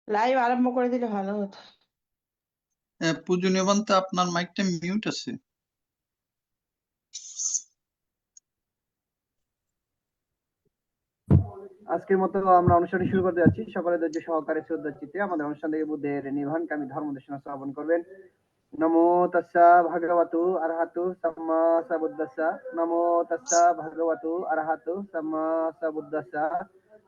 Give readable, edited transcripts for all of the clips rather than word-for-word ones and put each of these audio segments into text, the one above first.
Live আরম্ভ করে দিলে ভালো হতো। পূজনীয় বান্তা, আপনার মাইকটা মিউট আছে। আজকের মতো আমরা অনুষ্ঠানটি শুরু করতে যাচ্ছি। সকলে ধৈর্য সহকারে শ্রদ্ধা চিত্তে আমাদের অনুষ্ঠান থেকে বুদ্ধের নির্বাণকামী ধর্ম দেশনা শ্রবণ করবেন। নমো তাস্সা ভগবতু আরহাতু সাম্মা সাবুদ্দাসা। নমো তাস্সা ভগবতু আরহাতু সাম্মা সাবুদ্দাসা।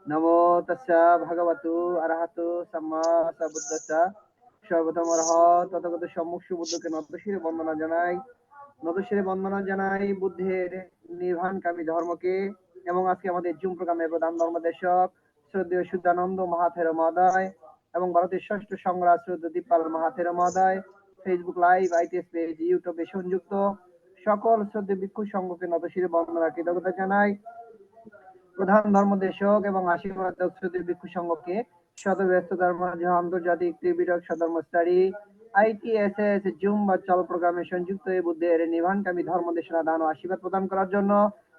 নমো তাস্সা ভগবতু আরহাতু সাম্মা সাবুদ্দাসা। সর্বপ্রথম অরহত তথাগত সম্মুখ সুবুদ্ধকে নতশিরে বন্দনা জানাই বুদ্ধের নির্বাণকামী ধর্মকে। এবং আজকে আমাদের জুম প্রোগ্রামের প্রধান ধর্মদেশক শ্রদ্ধেয় শুদ্ধানন্দ মহাথের মহোদয় এবং ভারতের ষষ্ঠ সংগ্রাম শ্রদ্ধ দীপাল মহাথের মহোদয় ফেসবুক লাইভ, আইটিএস পেজ, ইউটিউবে সংযুক্ত সকল শ্রদ্ধেয় ভিক্ষু সংঘকে নতশিরে বন্দনা কৃতজ্ঞতা জানাই। প্রধান ধর্মদেশক এবং আশীর্বাদক শ্রদ্ধেয় ভিক্ষু সংঘকে শত ব্যস্ততার মাঝে আন্তর্জাতিক ত্রিপিটক সধর্ম স্টাডি আইটিএসএস জুম বা চল প্রোগ্রামে সংযুক্ত এই বুদ্ধের নির্বাণকামী ধর্ম দেশনা দান ও আশীর্বাদ প্রদান করার জন্য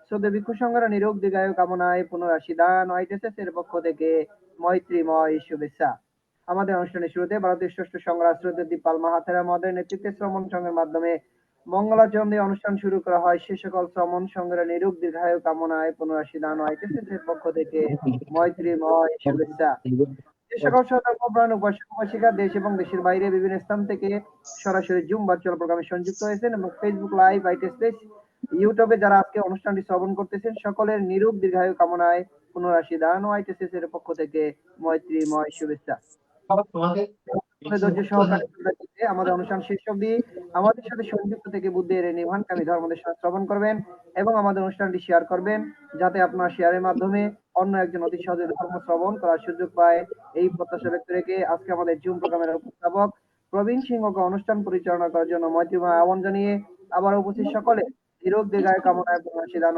শ্রদ্ধেয় ভিক্ষু সংঘের নিরোগ দীর্ঘায়ু কামনায় পুনরাশি দান আইটিএসএস এর পক্ষ থেকে মৈত্রীময় শুভেচ্ছা। আমাদের অনুষ্ঠানের শুরুতে ভারতের ষষ্ঠ সংগ্রাম শ্রদ্ধেয় দীপাল মাহাথেরা মহোদয়ের নেতৃত্বে শ্রমণ সংঘের মাধ্যমে মঙ্গলাচরণ দিয়ে অনুষ্ঠান শুরু করা হয়। সে সকল শ্রমণ সংঘের নিরোগ দীর্ঘায়ু কামনায় পুনরাশি দান আইটিএসএস এর পক্ষ থেকে মৈত্রীময় শুভেচ্ছা। যে সকল সতর্কপ্রাণ উপাসক উপাসিকা দেশ এবং দেশের বাইরে বিভিন্ন স্থান থেকে সরাসরি জুম ভার্চুয়াল প্রোগ্রামে সংযুক্ত হয়েছেন এবং ফেসবুক লাইভ, আইটিএস, ইউটিউবে যারা আজকে অনুষ্ঠানটি শ্রবণ করতেছেন সকলের নিরোগ দীর্ঘায়ু কামনায় পুনরাশি দান ও আইটিএস এর পক্ষ থেকে মৈত্রীময় শুভেচ্ছা। ধৈর্য সহকারে আমাদের অনুষ্ঠান শেষ অবধি আমাদের সাথে সংযুক্ত থেকে বুদ্ধের নির্বাণকামী ধর্মদেশনা শ্রবণ করবেন এবং আমাদের অনুষ্ঠানটি শেয়ার করবেন, যাতে আপনার শেয়ারের মাধ্যমে অন্য একজন অতি সহজে ধর্ম শ্রবণ করার সুযোগ পায়। এই প্রত্যাশা ব্যক্ত রেখে আজকে আমাদের জুম প্রোগ্রামের উপস্থাপক প্রবীণ সিংহকে অনুষ্ঠান পরিচালনা করার জন্য মৈত্রীময় আহ্বান জানিয়ে আবার উপস্থিত সকলে নিরোগ দীর্ঘায়ু কামনায় পুনরাশি দান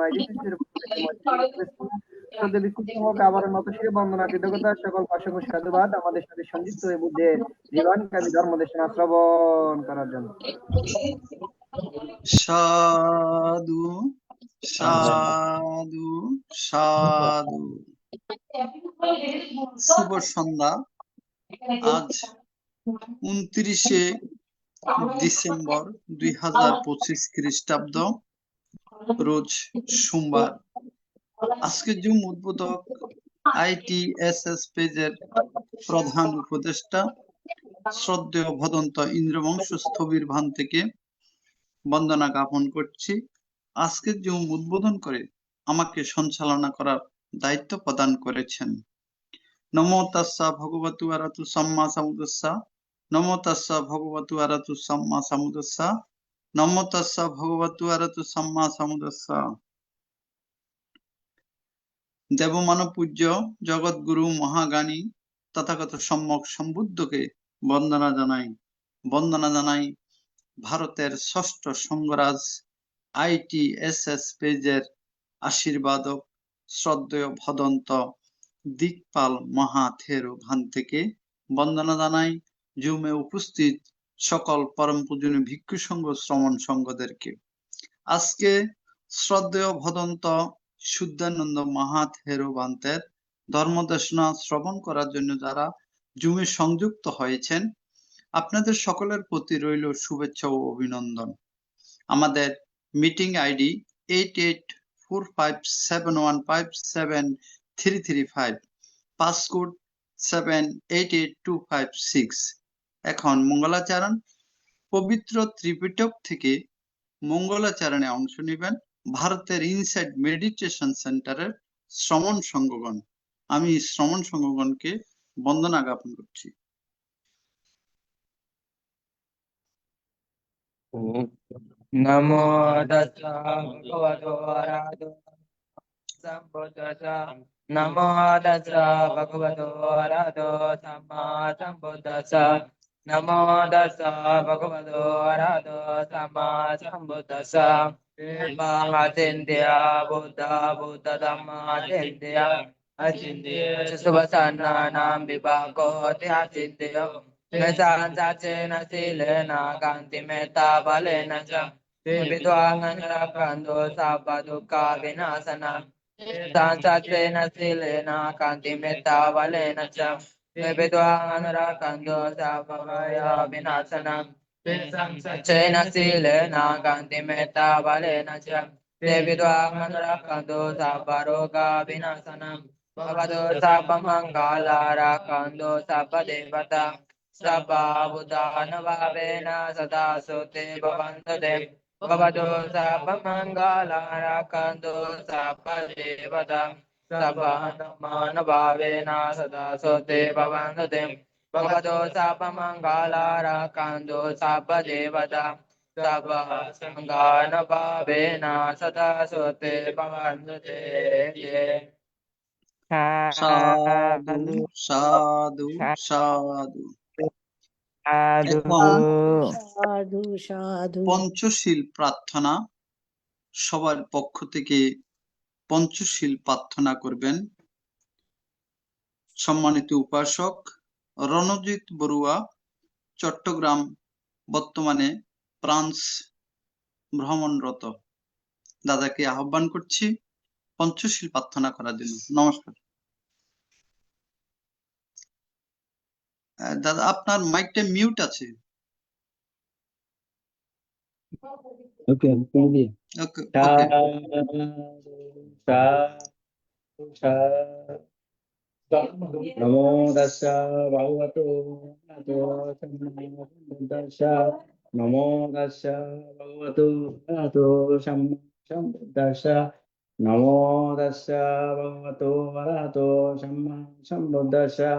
শ্রদ্ধেয় ভিক্ষু সিংহকে আবার নতশিরে বন্দনা কৃতজ্ঞতা সকল অসংখ্য সাধুবাদ আমাদের সাথে সংযুক্ত হয়ে বুদ্ধের নির্বাণকামী ধর্ম দেশনা শ্রবণ করার জন্য। সাধু সাধু সাধু। শুভ সন্ধ্যা। আজ 29শে ডিসেম্বর 2025 খ্রিস্টাব্দ, রোজ সোমবার। আজকে জুম উদ্বোধক আইটিএসএস পেজের প্রধান উপদেষ্টা শ্রদ্ধেয় ভদন্ত ইন্দ্রবংশ স্থবির ভান থেকে বন্দনা জ্ঞাপন করছি। আজকে জুম উদ্বোধন করে আমাকে সঞ্চালনা করার দায়িত্ব প্রদান করেছেন। নমো তাস্সা ভগবতু আরহাতু সাম্মা সাম্বুদ্দাসা। নমো তাস্সা ভগবতু আরহাতু সাম্মা সাম্বুদ্দাসা। নমো তাস্সা ভগবতু আরহাতু সাম্মা সাম্বুদ্দাসা। দেবমানব পূজ্য জগৎগুরু মহাজ্ঞানী তথাগত সম্যক সম্বুদ্ধকে বন্দনা জানাই ভারতের ষষ্ঠ সংঘরাজ আইটিএসএস পেজের আশীর্বাদক শ্রদ্ধেয় ভদন্ত দিকপাল মহাথেরো ভান থেকে বন্দনা জানাই জুমে উপস্থিত সকল পরম পূজনীয় ভিক্ষু সংঘ শ্রমণ সংঘদেরকে। আজকে শ্রদ্ধেয় ভদন্ত শুদ্ধানন্দ মহাথেরো ভান্তের ধর্মদেশনা শ্রবণ করার জন্য যারা জুমে সংযুক্ত হয়েছেন, আপনাদের সকলের প্রতি রইল শুভেচ্ছা ও অভিনন্দন। আমাদের মিটিং আইডি 884571573335, পাসকোড 788256। এখন মঙ্গলাচরণ। পবিত্র ত্রিপিটক থেকে মঙ্গলাচরণে অংশ নেবেন ভারতের ইনসাইড মেডিটেশন সেন্টারের শ্রমণ সংঘগণ। আমি শ্রমণ সংঘগণকে বন্দনা জ্ঞাপন করছি। নমো তাস্সা ভগবতো আরহাতো সাম্মা নমো তাস্সা ভগবতো আরহাতো সাম্মা সাম্বুদ্দাসা। নমো তাস্সা ভগবতো আরহাতো Samaa সাম্বুদ্দাসা। মহাচিন্তিয়া Buddha dhamma চিন্তিয়া অচিন্তিয়া সুবসান্নানাম বিভাগো ত্যাচিন্তিয়া Nasa silena kanti metta balena cha vidwangana kando sabaduka vinasana Nasa silena kanti metta balena cha Devi Dwang Anurakando Sapamaya Vinasanam Chena Silena Kanti Metta Valena Cham Devi Dwang Anurakando Saparoga Vinasanam Bhavado Sapamangala Rakando Sapadevata Sabba Buddhana Vavena Sada Sote Bhavandade Bhavado Sapamangala Rakando Sapadevata Sabbahamana Bhavena Sada Sote Bhavandade Bhavado Sapamangala Rakando Sapadevata Sabba Sangana Bhavena Sada Sote Bhavandade সাধু সাধু সাধু। এখন সাধু সাধু পঞ্চশীল প্রার্থনা, সবার পক্ষ থেকে পঞ্চশীল প্রার্থনা করবেন সম্মানিত উপাসক রণজিৎ বড়ুয়া, চট্টগ্রাম, বর্তমানে ফ্রান্স ভ্রমণরত। দাদাকে আহ্বান করছি পঞ্চশীল প্রার্থনা করার জন্য। নমস্কার। দাদা আপনার মাইকটা মিউট আছে। Okay, maybe. ওকে ওকে। Namo tassa bhagavato arahato sammasambuddhassa. Namo tassa bhagavato arahato sammasambuddhassa. Namo tassa bhagavato arahato sammasambuddhassa.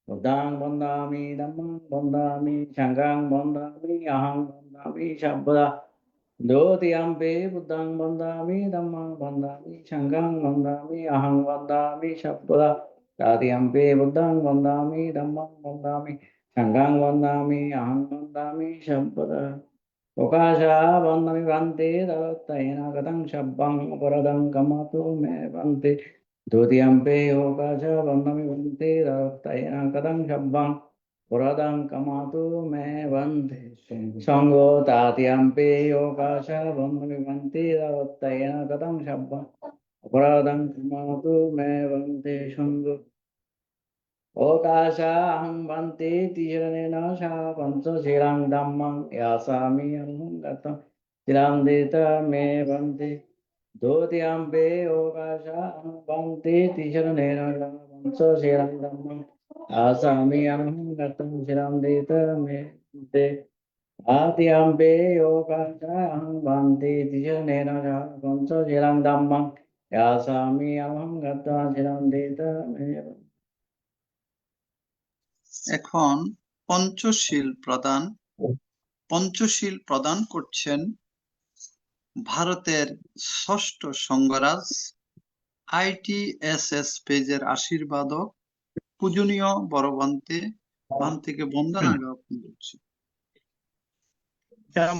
Buddhang bandhami dhammang bandhami sanghang bandhami aham bandhami sabbada. Dotiyampe buddhang bandhami dhammang bandhami sanghang bandhami aham bandhami sabbada. Tatiyampe buddhang bandhami dhammang bandhami sanghang bandhami aham bandhami sabbada. Okasha bandhami bhante dattayena katang shabbang paradang kamatu me bhante. Dutiyampe okasha bandhami bhante dattayena katang shabbang paradang kamatu me bhante. Sangho tatiyampe okasha bandhami bhante dattayena katang shabbang paradang kamatu me bhante. Sangho Okasha aham bhante tijaranena sha pancha shirang dhammang yasami aham gatam shiram deta me bhante. Dotiyampe okasha aham bhante tijaranena sha pancha shirang dhammang yasami aham gatam shiram deta me bhante. Atiyampe okasha aham bhante tijaranena sha pancha shirang dhammang yasami aham gatam shiram deta me bhante. এখন পঞ্চশীল প্রদান করছেন ভারতের ষষ্ঠ সঙ্গরাজ ITSS পেজের আশীর্বাদক পূজনীয় বড় ভান্তিকে বন্দনা জ্ঞাপন করছি।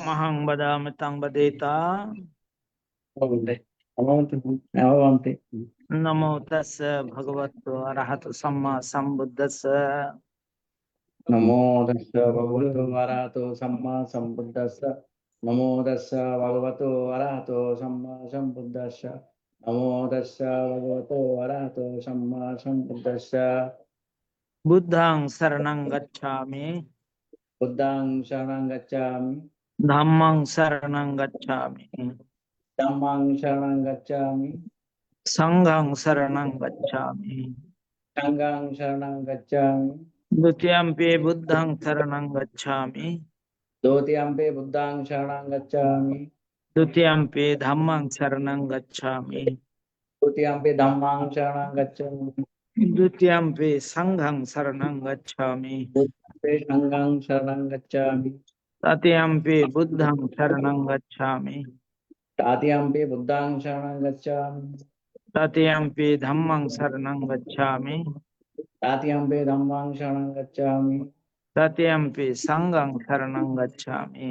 Mahang Badam Tang Badeta Namo Tassa Bhagavato Arahato Samma Sambuddhassa Namo tassa bhagavato arahato samma sambuddhassa. Namo tassa bhagavato arahato samma sambuddhassa. Namo tassa bhagavato arahato samma sambuddhassa. Buddhang Saranang Gacchami Buddhang sharanang gacchami. Dhammang Saranang Gacchami Dhammang sharanang gacchami. Sanghang Saranang Gacchami Sanghang sharanang gacchami. Dutiyampi Buddhang Saranang Gacchami Dotiyampe buddhang sharanang gacchami. Dutiyampi Dhammang Saranang Gacchami Dotiyampe dhammang sharanang gacchami. Dutiyampi Sanghang Saranang Gacchami Dotiyampe sanghang sharanang gacchami. Tatiyampi Buddhang Saranang Gacchami Tatiyampe buddhang sharanang gacchami. Tatiyampi Dhammang Saranang Gacchami Tatiyampe dhammang sharanang gacchami. Tatiyampi Sanghang Saranang Gacchami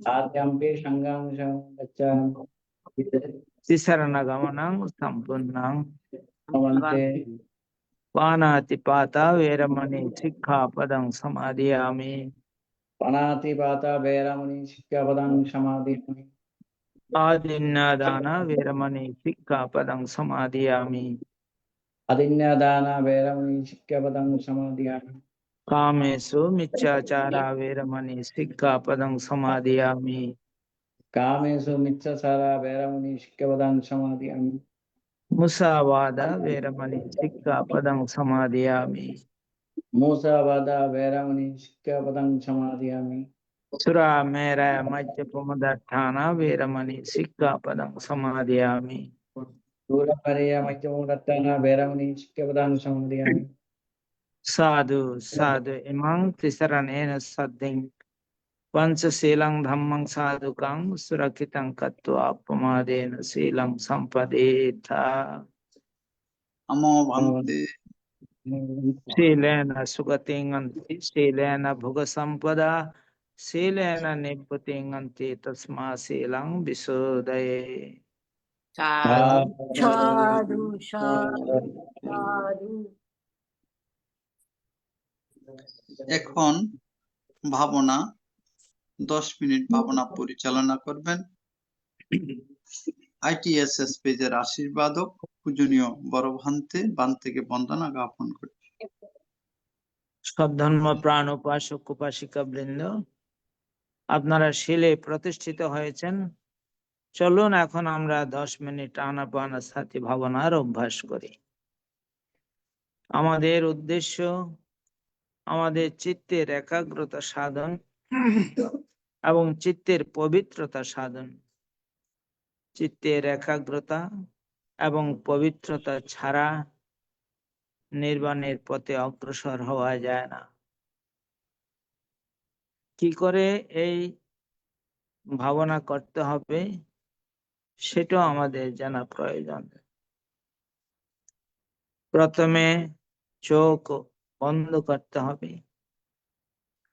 Tatiyampe sanghang sharanang gacchami. Tisaranaгаmanang Sampunnang Namaste. Panatipata Veramani Sikkhapadang Samadhiyami Panatipata veramani sikkhapadang samadhiyami. Adinadana Veramani Sikkhapadang Samadhiyami अदिन्यादाना वैरमणि शिक्ष्यापदं समादयामि कामेषु मिच्छाचारा वेरमणि सिक्खापदं समादयामि कामेषु मिच्छाचारा वैरमणि शिक्ष्यापदं समादयामि मुसावादा वेरमणि सिक्खापदं समादयामि मूसावादा वैरमणि शिक्ष्यापदं समादयामि सुरामेरय मज्जपमदट्ठाना वेरमणि सिक्खापदं समादयामि दूरपर्या मध्यमोदत्ताना वैरमणि शिक्ष्यापदं समादयामि साधु साधु इमं त्रिसरणेन सद्धिं पंचशीलं धम्मं साधुकं सुरक्षितं कृत्वा प्रमादेन शीलं सम्पदेथ नमो भन्ते शीलेन सुगतिं अन्ति शीलेन भुगसम्पदा शीलेन निभृतिं अन्ति तस्मात् शीलं विशोधये সাধু সাধু সাধু। এখন ভাবনা 10 মিনিট ভাবনা পরিচালনা করবেন ITSS পেজের আশীর্বাদক পূজনীয় বড় বান থেকে বন্দনা জ্ঞাপন করছি। সব ধর্ম প্রাণ উপাসক উপাসিকা বৃন্দ, আপনারা শিলে প্রতিষ্ঠিত হয়েছেন। চলুন এখন আমরা 10 মিনিট আনাপানসতি ভাবনার অভ্যাস করি। আমাদের উদ্দেশ্য আমাদের চিত্তের একাগ্রতা সাধন এবং চিত্তের পবিত্রতা সাধন। চিত্তের একাগ্রতা এবং পবিত্রতা ছাড়া নির্বাণের পথে অগ্রসর হওয়া যায় না। কি করে এই ভাবনা করতে হবে সেটাও আমাদের জানা প্রয়োজন। প্রথমে চোখ বন্ধ করতে হবে,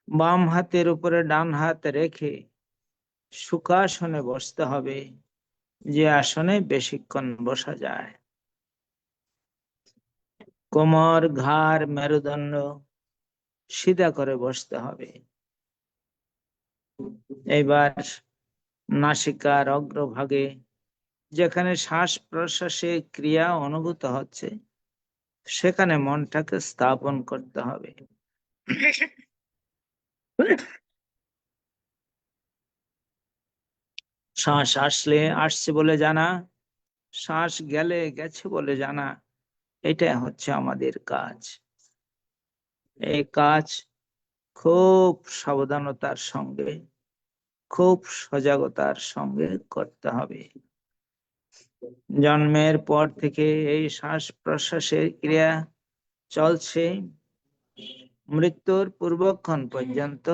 বাম হাতের উপরে ডান হাত রেখে সুখাসনে বসতে হবে, যে আসনে বেশিক্ষণ বসা যায়। কোমর, ঘাড়, মেরুদণ্ড সিধা করে বসতে হবে। এবার নাসিকার অগ্রভাগে যেখানে শ্বাস প্রশ্বাসের ক্রিয়া অনুভূত হচ্ছে সেখানে মনটাকে স্থাপন করতে হবে। শ্বাস আসলে আসছে বলে জানা, শ্বাস গেলে গেছে বলে জানা, এটা হচ্ছে আমাদের কাজ। এই কাজ খুব সাবধানতার সঙ্গে, খুব সজাগতার সঙ্গে করতে হবে। জন্মের পর থেকে এই শ্বাস প্রশ্বাসের ক্রিয়া চলছে, মৃত্যুর পূর্বক্ষণ পর্যন্ত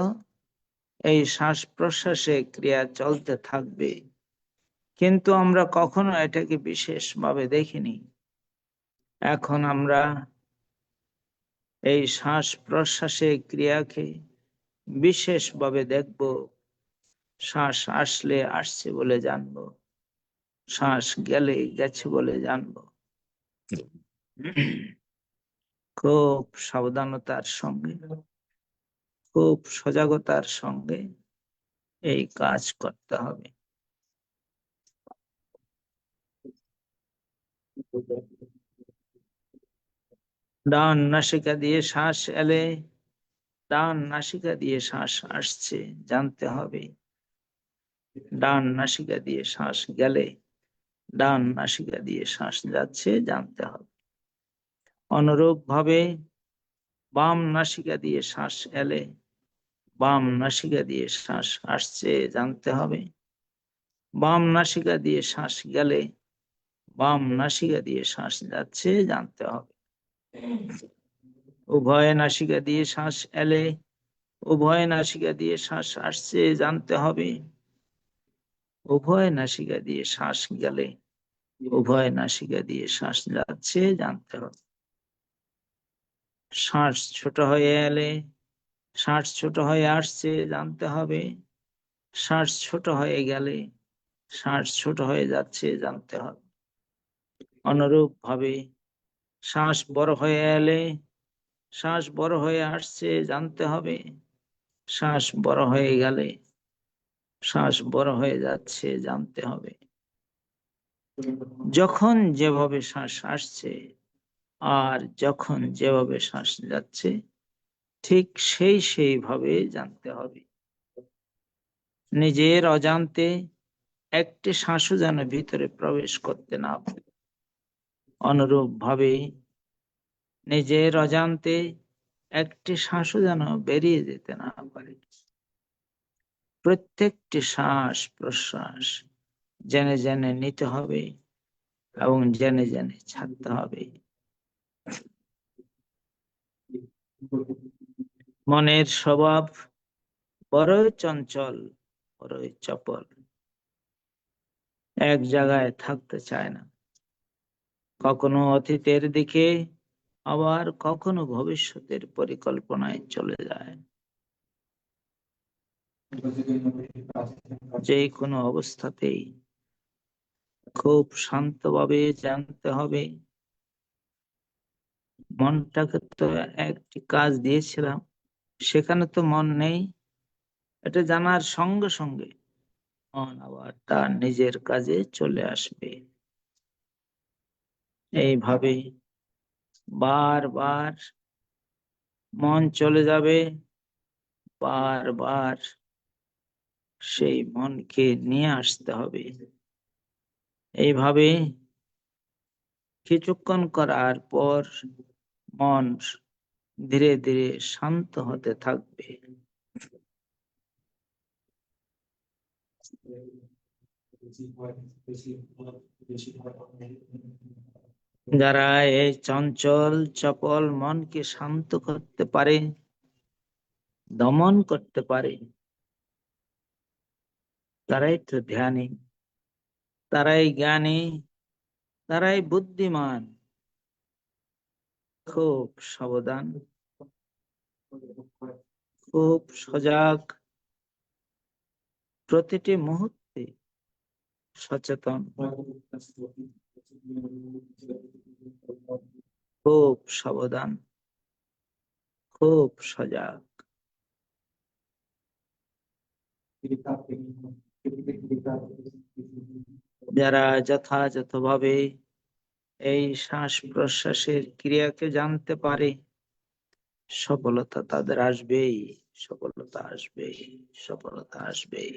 এই শ্বাস প্রশ্বাসের ক্রিয়া চলতে থাকবে, কিন্তু আমরা কখনো এটাকে বিশেষভাবে দেখিনি। এখন আমরা এই শ্বাস প্রশ্বাসের ক্রিয়াকে বিশেষভাবে দেখব। শ্বাস আসলে আসছে বলে জানবো, শ্বাস গেলে গেছে বলে জানবো। খুব সাবধানতার সঙ্গে, খুব সজাগতার সঙ্গে এই কাজ করতে হবে। ডান নাসিকা দিয়ে শ্বাস এলে ডান নাসিকা দিয়ে শ্বাস আসছে জানতে হবে, ডান নাসিকা দিয়ে শ্বাস গেলে ডান নাসিকা দিয়ে শ্বাস যাচ্ছে জানতে হবে। অনুরূপ ভাবে বাম নাসিকা দিয়ে শ্বাস এলে বাম নাসিকা দিয়ে শ্বাস আসছে জানতে হবে, বাম নাসিকা দিয়ে শ্বাস গেলে বাম নাসিকা দিয়ে শ্বাস যাচ্ছে জানতে হবে। উভয় নাসিকা দিয়ে শ্বাস এলে উভয় নাসিকা দিয়ে শ্বাস আসছে জানতে হবে, উভয় নাসিকা দিয়ে শ্বাস গেলে উভয় নাসিকা দিয়ে শ্বাস যাচ্ছে জানতে হবে। শ্বাস ছোট হয়ে এলে শ্বাস ছোট হয়ে আসছে জানতে হবে, শ্বাস ছোট হয়ে গেলে শ্বাস ছোট হয়ে যাচ্ছে জানতে হবে। অনুরূপ ভাবে শ্বাস বড় হয়ে এলে শ্বাস বড় হয়ে আসছে জানতে হবে, শ্বাস বড় হয়ে গেলে শ্বাস বড় হয়ে যাচ্ছে জানতে হবে। যখন যেভাবে শ্বাস আসছে আর যখন যেভাবে শ্বাস যাচ্ছে ঠিক সেইভাবে জানতে হবে। নিজের অজান্তে একটি শ্বাসও যেন ভিতরে প্রবেশ করতে না পারে। অনুরূপ ভাবে নিজের অজান্তে একটি শ্বাসও যেন বেরিয়ে যেতে না পারে। প্রত্যেকটি শ্বাস প্রশ্বাস জেনে জেনে নিতে হবে এবং জেনে জেনে ছাড়তে হবে। মনের স্বভাব বড়ই চঞ্চল, বড়ই চপল, এক জায়গায় থাকতে চায় না। কখনো অতীতের দিকে, আবার কখনো ভবিষ্যতের পরিকল্পনায় চলে যায়। যে কোনো অবস্থাতেই খুব শান্তভাবে জানতে হবে। মনটাকে তো একটি কাজ দিয়েছিলাম, সেখানে তো মন নেই। এটা জানার সঙ্গে সঙ্গে মন আবার তার নিজের কাজে চলে আসবে। এইভাবে বারবার মন চলে যাবে, বারবার সেই মনকে নিয়ে আসতে হবে। এইভাবে কিছুক্ষণ করার পর মন ধীরে ধীরে শান্ত হতে থাকবে। যারা এই চঞ্চল চপল মনকে শান্ত করতে পারে, দমন করতে পারে, তারাই তো ধ্যানী, তারাই জ্ঞানী, তারাই বুদ্ধিমান। খুব সাবধান, খুব সজাগ, প্রতিটি মুহূর্তে সচেতন, খুব সাবধান, খুব সজাগ। যারা যথাযথভাবে এই শ্বাস প্রশ্বাসের ক্রিয়াকে জানতে পারে, সফলতা তাদের আসবেই, সফলতা আসবেই, সফলতা আসবেই।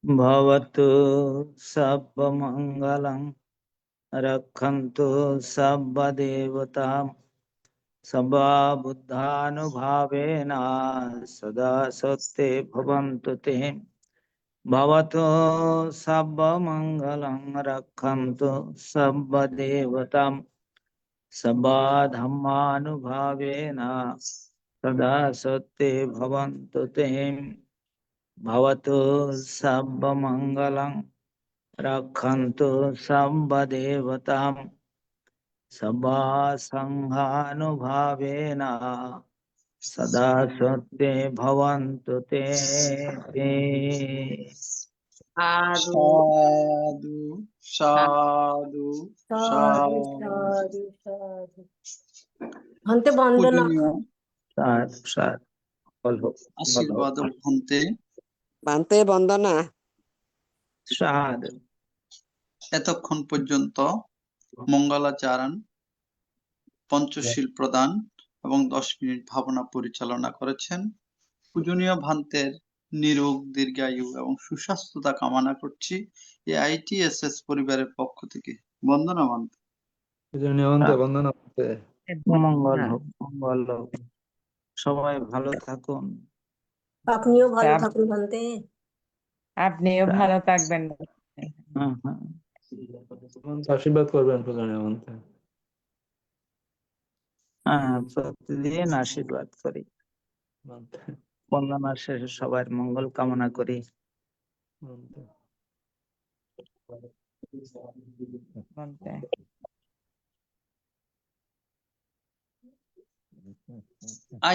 भवतु सर्वमङ्गलं रक्षन्तु सर्वदेवतां सर्वा बुद्धानुभावेन सदा सत्ते भवन्तु ते भवतु सर्वमङ्गलं रक्षन्तु सर्वदेवतां सर्वा धर्मानुभावेन सदा सत्ते भवन्तु ते भवतु सर्वमङ्गलं रक्षन्तु सर्वदेवतां सर्वा सङ्घानुभावेन सदा सत्ते भवन्तु ते साधु সাধু সাধু साधु সাধু साधु ভান্তে বন্দনা পূজনীয় साधु साधु बोलो আশীর্বাদ ভান্তে বান্তে বন্দনা। साधु এতক্ষণ পর্যন্ত মঙ্গলাচরণ পঞ্চশীল প্রদান এবং 10 মিনিট ভাবনা পরিচালনা করেছেন। পূজনীয় ভান্তের নিরোগ দীর্ঘায়ু এবং সুস্বাস্থ্যতা কামনা করছি এই ITSS পরিবারের পক্ষ থেকে। বন্দনা ভান্তে। মঙ্গল হোক মঙ্গল হোক সবাই ভালো থাকুন আপনিও ভালো থাকুন ভান্তে। আপনিও ভালো থাকবেন। হ্যাঁ হ্যাঁ আশীর্বাদ করবেন পূজনীয় মন্ত্রে। হ্যাঁ প্রতিদিন আশীর্বাদ করি বন্দনা শেষে সবার মঙ্গল কামনা করি। বলতে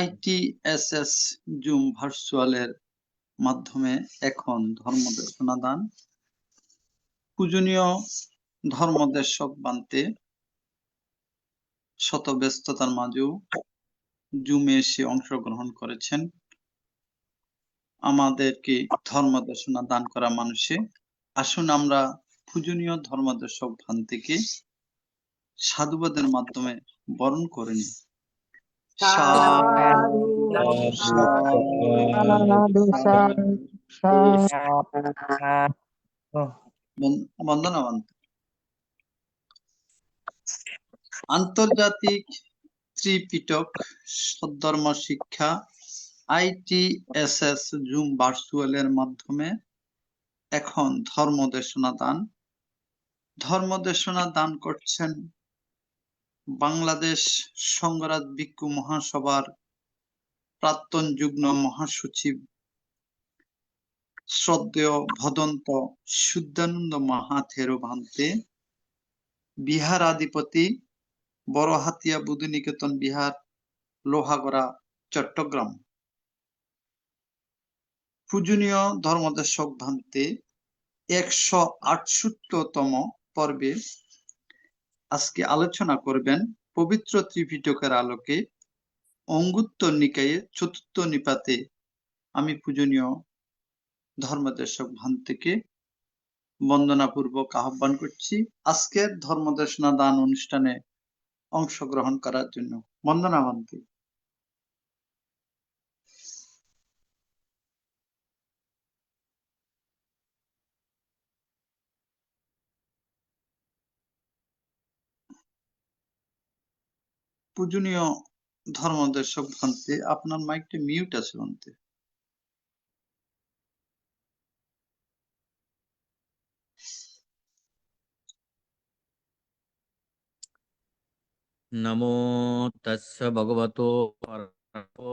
ITSS জুম ভার্চুয়ালের মাধ্যমে এখন ধর্মদেশনা দান। পূজনীয় ধর্মদেশক বান্তে শত ব্যস্ততার মাঝেও জুমে এসে অংশগ্রহণ করেছেন। আমাদেরকে ধর্মদেশনা দান করা মানুষে আসুন আমরা পূজনীয় ধর্মদেশক ভান্তিকে সাধুবাদের মাধ্যমে বরণ করে নিই। সাধু বন্দনা ভান্তে। আন্তর্জাতিক ত্রিপিটক সদ্ধর্ম শিক্ষা ITSS জুম ভার্চুয়ালের মাধ্যমে এখন ধর্মদেশনা দান করছেন বাংলাদেশ সংঘরাজ ভিক্ষু মহাসভার প্রাক্তন যুগ্ম মহাসচিব শ্রদ্ধেয় ভদন্ত শুদ্ধানন্দ মহাথেরো ভান্তে, বিহারাধিপতি বড়হাতিয়া বুদ্ধনিকেতন বিহার, লোহাগড়া, চট্টগ্রাম। পূজনীয় ধর্মদেশক ভান্তে 168তম পর্বে আজকে আলোচনা করবেন পবিত্র ত্রিপিটকের আলোকে অঙ্গুত্তর নিকায়ে চতুর্থ নিপাতে আমি পূজনীয় ধর্মদেশক ভান্তিকে বন্দনাপূর্বক আহ্বান করছি আজকের ধর্মদেশনা দান অনুষ্ঠানে অংশগ্রহণ করার জন্য। বন্দনা ভান্তি। পূজনীয় ধর্মদেশক ভান্তে আপনার মাইকটা মিউট আছে ভান্তে। नमो तस्य भगवतो अरहतो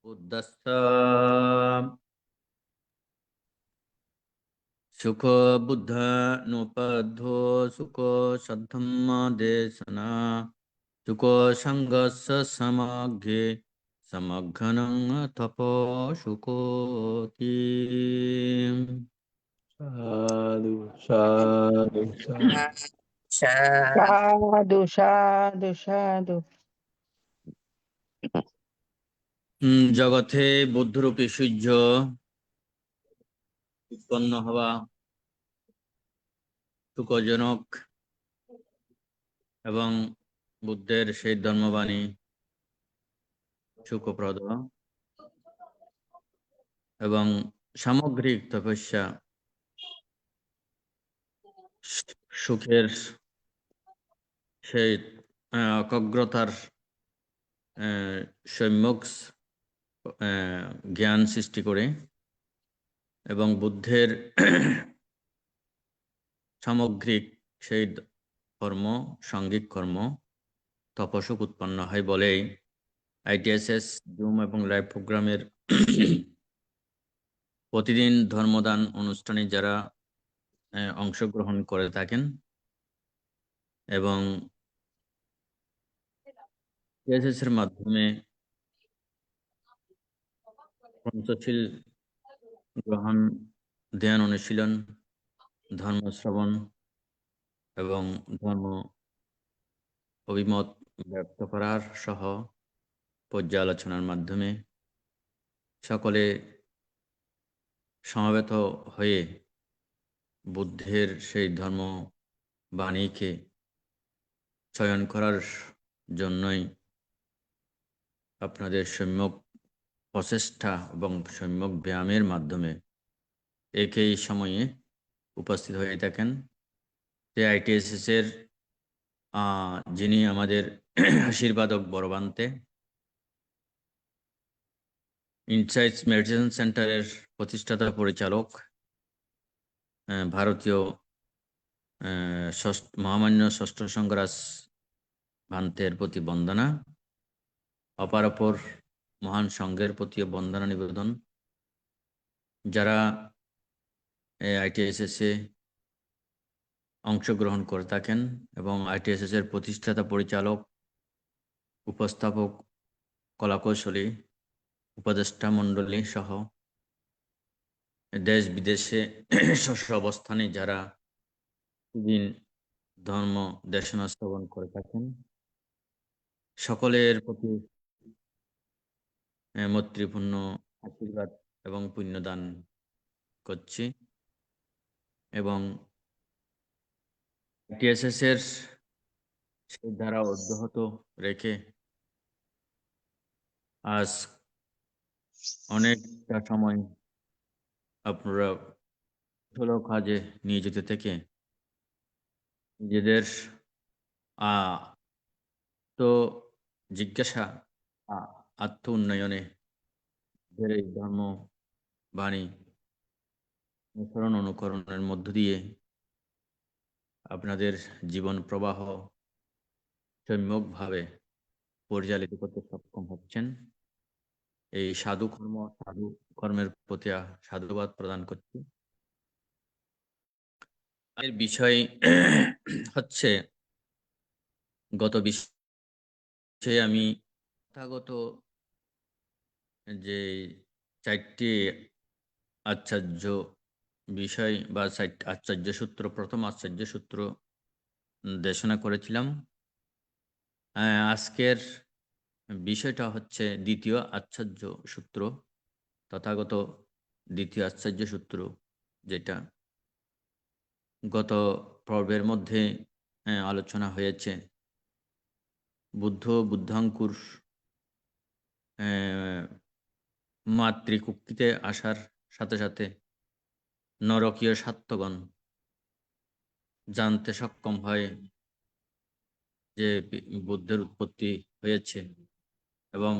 बुद्धस्य सुख बुद्ध नुपद्धो सुख सद्धम्म देशना सुख संगस्य समग्रे समघ्नं तपो सुखोति। साधु সাধু সাধু। সাধু সাধু সাধু। জগতে বুদ্ধরূপী সূর্য উৎপন্ন হওয়া সুখজনক এবং বুদ্ধের সেই ধর্মবাণী সুখপ্রদ এবং সামগ্রিক তপস্যা সুখের সেই অকগ্রতার সম্যক জ্ঞান সৃষ্টি করে এবং বুদ্ধের সামগ্রিক সেই কর্ম সাঙ্গিক কর্ম তপস্যক উৎপন্ন হয় বলেই ITSS জুম এবং লাইভ প্রোগ্রামের প্রতিদিন ধর্মদান অনুষ্ঠানে যারা অংশগ্রহণ করে থাকেন এবং ITSS এর মাধ্যমে পঞ্চশীল গ্রহণ, ধ্যান অনুশীলন, ধর্ম শ্রবণ এবং ধর্ম অভিমত ব্যক্ত করার সহ পর্যালোচনার মাধ্যমে সকলে সমবেত হয়ে বুদ্ধের সেই ধর্ম বাণীকে চয়ন করার জন্যই আপনাদের সম্যক প্রচেষ্টা এবং সম্যক ব্যায়ামের মাধ্যমে একই সময়ে উপস্থিত হয়ে থাকেন। যে ITSS এর যিনি আমাদের আশীর্বাদক বড়বান্তে, ইনসাইটস মেডিটেশন সেন্টারের প্রতিষ্ঠাতা পরিচালক, ভারতীয় মহামান্য ষষ্ঠ সংঘরাজ ভান্তের প্রতি বন্দনা, অপরাপর মহান সংঘের প্রতি বন্দনা নিবেদন। যারা ITSS এ অংশগ্রহণ করে থাকেন এবং ITSS এর প্রতিষ্ঠাতা পরিচালক, উপস্থাপক, কলাকৌশলী, উপদেষ্টা মণ্ডলী সহ দেশ বিদেশে স্ব অবস্থানে যারা দিন ধর্ম দেশনা শ্রবণ করে থাকেন, সকলের প্রতি মৈত্রীপূর্ণ আশীর্বাদ এবং পুণ্যদান করছি এবং ITSS এর সেই ধারা অব্যাহত রেখে আজ অনেকটা সময় আপনারা ভালো কাজে নিয়োজিত থেকে নিজেদের তো জিজ্ঞাসা আত্ম উন্নয়নে এই ধর্ম বাণী অনুসরণ অনুকরণের মধ্য দিয়ে আপনাদের জীবন প্রবাহ সম্যকভাবে পরিচালিত করতে সক্ষম হচ্ছেন। এই সাধু কর্মের প্রতি সাধুবাদ প্রদান করছি। এর বিষয় হচ্ছে গত বিষয়ে আমি তথাগত যে 4টি আচার্য বিষয় বা আচার্য সূত্র, প্রথম আচার্য সূত্র দেশনা করেছিলাম। আজকের বিষয়টা হচ্ছে দ্বিতীয় আচার্য সূত্র, তথাগত দ্বিতীয় আচার্য সূত্র, যেটা গত পর্বের মধ্যে আলোচনা হয়েছে। বুদ্ধাঙ্কুর মাতৃকুক্ষিতে আসার সাথে সাথে নরকীয় সাত্যগণ জানতে সক্ষম হয় যে বুদ্ধের উৎপত্তি হয়েছে এবং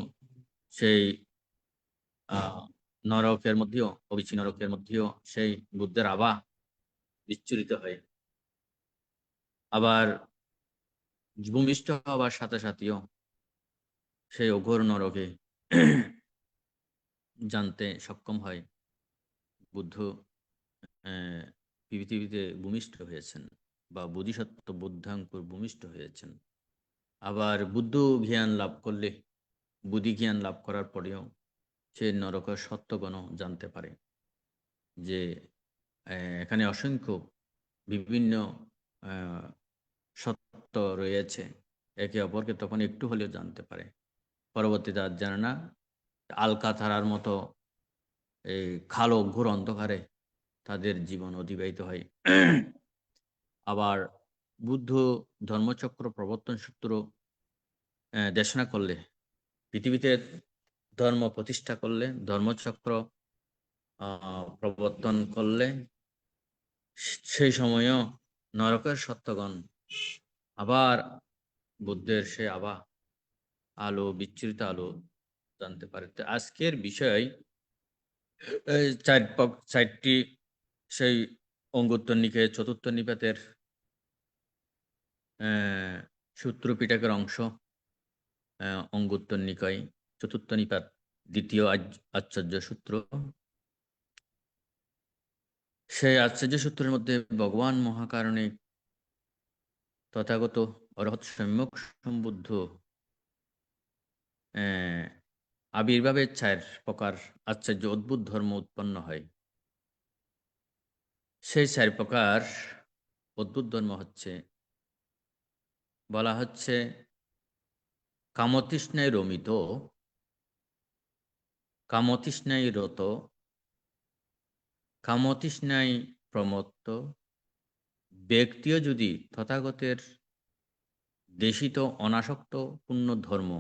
সেই নরকের মধ্যেও, অবিচি নরকের মধ্যেও সেই বুদ্ধের আভা বিচ্ছুরিত হয়। আবার ভূমিষ্ঠ হওয়ার সাথে সাথেও সেই অঘোর নরকে জানতে সক্ষম হয় বুদ্ধ পৃথিবীতে ভূমিষ্ঠ হয়েছেন বা বোধিসত্ত্ব বুদ্ধাঙ্কুর ভূমিষ্ঠ হয়েছেন। আবার বুদ্ধ জ্ঞান লাভ করলে, বুদ্ধি জ্ঞান লাভ করার পরেও সে নরকের সত্যগণ জানতে পারে যে এখানে অসংখ্য বিভিন্ন সত্য রয়েছে, একে অপরকে তখন একটু হলেও জানতে পারে, পরবর্তীতে আর জানে না। আলকাতারার মতো এই কালো ঘোর অন্ধকারে তাদের জীবন অতিবাহিত হয়। আবার বুদ্ধ ধর্মচক্র প্রবর্তন সূত্র দেশনা করলে, পৃথিবীতে ধর্ম প্রতিষ্ঠা করলে, ধর্মচক্র প্রবর্তন করলে, সেই সময়ও নরকের সত্যগণ আবার বুদ্ধের সে আলো, বিচ্ছুরিত আলো জানতে পারে। তো আজকের বিষয় এই চারটি সেই অঙ্গুত্তর নিকায় চতুর্থ নিপাতের সূত্র পিটকের অংশ, অঙ্গুত্তর নিকায় চতুর্থ নিপাত দ্বিতীয় আচার্য সূত্র। সেই আচার্য সূত্রের মধ্যে ভগবান মহাকারণিক তথাগত অরহৎ সম্যক সম্বুদ্ধ আবির্ভাবের 4 প্রকার আচার্য অদ্ভুত ধর্ম উৎপন্ন হয়। সেই 4 প্রকার অদ্ভুত ধর্ম হচ্ছে, বলা হচ্ছে কামতৃষ্ণায় রমিত, কামতৃষ্ণায় রত, কামতৃষ্ণায় প্রমত্ত ব্যক্তিও যদি তথাগতের দেশিত অনাসক্ত পূর্ণ ধর্ম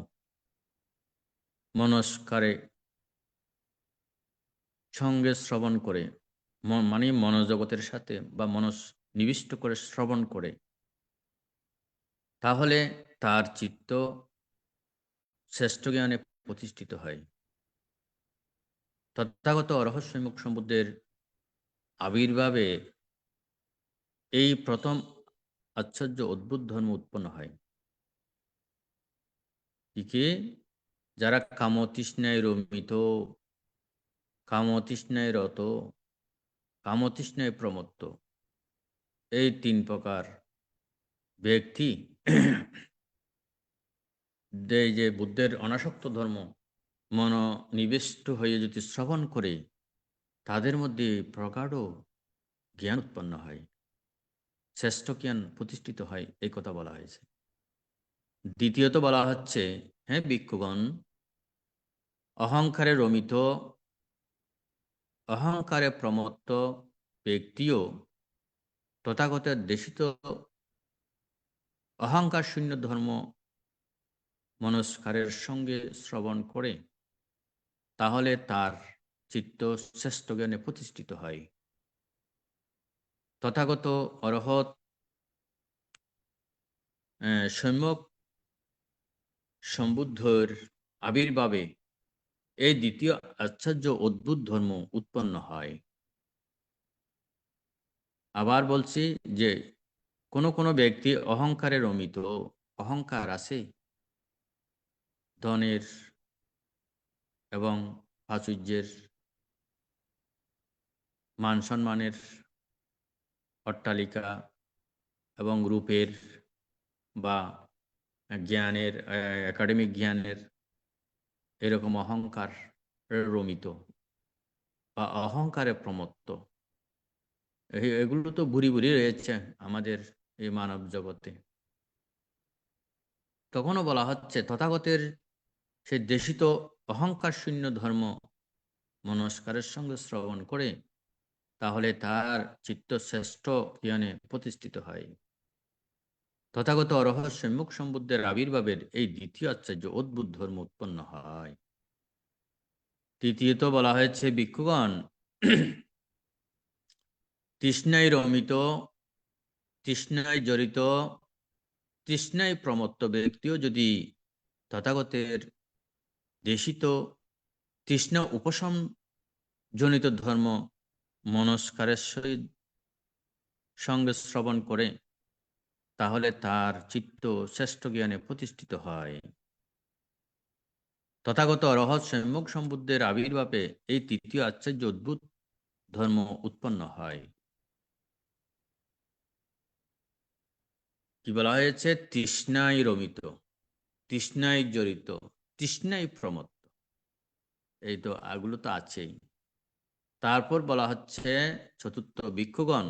মনস্কারে সঙ্গে শ্রবণ করে, মানে মনোজগতের সাথে বা মনস নিবিষ্ট করে শ্রবণ করে, তাহলে তার চিত্ত শ্রেষ্ঠ জ্ঞানে প্রতিষ্ঠিত হয়। তথাগত অরহৎ সম্যক সম্বুদ্ধের আবির্ভাবে এই প্রথম আশ্চর্য অদ্ভুত ধর্ম উৎপন্ন হয়। কি? যারা কামতৃষ্ণায় রমিত, কামতৃষ্ণায় রত, কামতৃষ্ণায় প্রমত্ত, এই 3 প্রকার ব্যক্তি এই যে বুদ্ধের অনাসক্ত ধর্ম মনোনিবিষ্ট হয়ে যদি শ্রবণ করে, তাদের মধ্যে প্রগাঢ় জ্ঞান উৎপন্ন হয়, শ্রেষ্ঠ জ্ঞান প্রতিষ্ঠিত হয়, এই কথা বলা হয়েছে। দ্বিতীয়ত বলা হচ্ছে, হ্যাঁ ভিক্ষুগণ, অহংকারে রমিত, অহংকারে প্রমত্ত ব্যক্তিও তথাগতের দেশিত অহংকার শূন্য ধর্ম মনস্কারের সঙ্গে শ্রবণ করে, তাহলে তার চিত্ত শ্রেষ্ঠ জ্ঞানে প্রতিষ্ঠিত হয়। তথাগত অরহৎ সম্যক সম্বুদ্ধর আবির্ভাবে এই দ্বিতীয় আশ্চর্য অদ্ভুত ধর্ম উৎপন্ন হয়। আবার বলছি যে কোনো ব্যক্তি অহংকারে রমিত, অহংকার আছে ধনের এবং প্রাচুর্যের, মান সম্মানের, অট্টালিকা এবং রূপের বা জ্ঞানের, একাডেমিক জ্ঞানের, এরকম অহংকার রমিত বা অহংকারে প্রমত্ত, এগুলো তো ভুরি ভুরি রয়েছে আমাদের এই মানব জগতে। তখনও বলা হচ্ছে তথাগতের সে দেশিত অহংকার শূন্য ধর্ম মনস্কারের সঙ্গে শ্রবণ করে, তাহলে তার চিত্ত শ্রেষ্ঠ জ্ঞানে প্রতিষ্ঠিত হয়। তথাগত অরহৎ সম্যক সম্বুদ্ধের আবির্ভাবের এই দ্বিতীয় আশ্চর্য অদ্ভুত ধর্ম উৎপন্ন হয়। তৃতীয়ত বলা হয়েছে, ভিক্ষুগণ, তৃষ্ণায় রমিত, তৃষ্ণায় জড়িত, তৃষ্ণায় প্রমত্ত ব্যক্তিও যদি তথাগতের দেশিত তৃষ্ণা উপশম জনিত ধর্ম মনস্কারের সঙ্গে শ্রবণ করে, তাহলে তার চিত্ত শ্রেষ্ঠ জ্ঞানে প্রতিষ্ঠিত হয়। তথাগত অরহৎ সম্যক সম্বুদ্ধের আবির্ভাবে এই তৃতীয় আশ্চর্য অদ্ভুত ধর্ম উৎপন্ন হয়। কি বলা হয়েছে? তৃষ্ণায় রমিত, তৃষ্ণায় জড়িত, তৃষ্ণায় প্রমত্ত, এই তো এগুলো তো আছেই। তারপর বলা হচ্ছে চতুর্থ, ভিক্ষুগণ,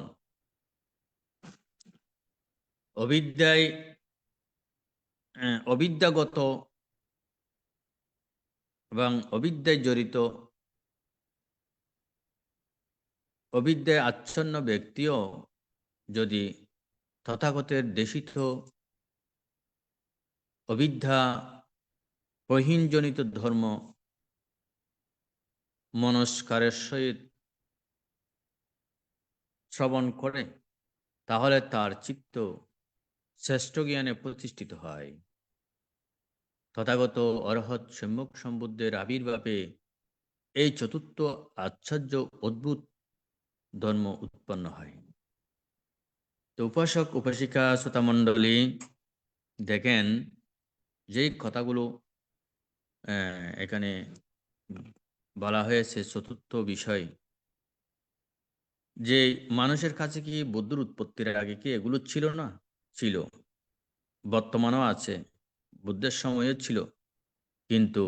অবিদ্যাগত এবং অবিদ্যায় জড়িত, অবিদ্যায় আচ্ছন্ন ব্যক্তিও যদি তথাগতের দেশিত অবিদ্যা প্রহীনজনিত ধর্ম মনস্কারের সহিত শ্রবণ করে, তাহলে তার চিত্ত শ্রেষ্ঠ জ্ঞানে প্রতিষ্ঠিত হয়। তথাগত অরহৎ সম্যক সম্বুদ্ধের আবির্ভাবে এই চতুর্থ আশ্চর্য অদ্ভুত ধর্ম উৎপন্ন হয়। তো উপাসক উপাসিকা শ্রোতামণ্ডলী, দেখেন যেই কথাগুলো এখানে বলা হয়েছে, চতুর্থ বিষয়, যে মানুষের কাছে কি বুদ্ধের উৎপত্তির আগে কি এগুলো ছিল না? ছিল, বর্তমানেও আছে, বুদ্ধের সময়ও ছিল। কিন্তু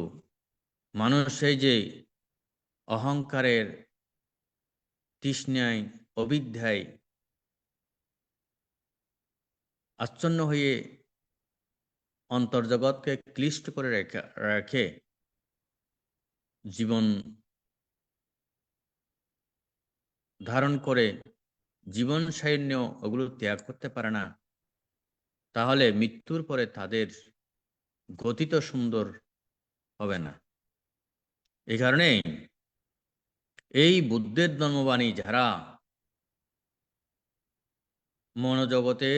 মানুষ সেই যে অহংকারের তৃষ্ণায় অবিদ্যায় আচ্ছন্ন হয়ে অন্তর্জগৎকে ক্লিষ্ট করে রাখে জীবন ধারণ করে জীবন সাইন্য ওগুলো ত্যাগ করতে পারে না, তাহলে মৃত্যুর পরে তাদের গতি তো সুন্দর হবে না। এই কারণে এই বুদ্ধের ধর্মবাণী যারা মনোজগতে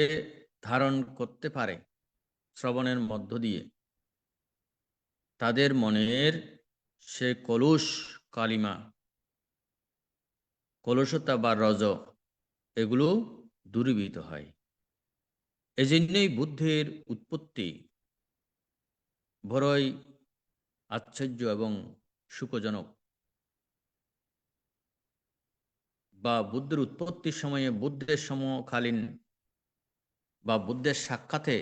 ধারণ করতে পারে শ্রবণের মধ্য দিয়ে, তাদের মনের সে কলুষ কালিমা, কলুষতা বা রজ, এগুলো দূরীভূত হয়। এজন্যই বুদ্ধের উৎপত্তি বড়ই আশ্চর্য এবং সুখজনক। বা বুদ্ধের উৎপত্তির সময়ে বুদ্ধের সমকালীন বা বুদ্ধের সাক্ষাতে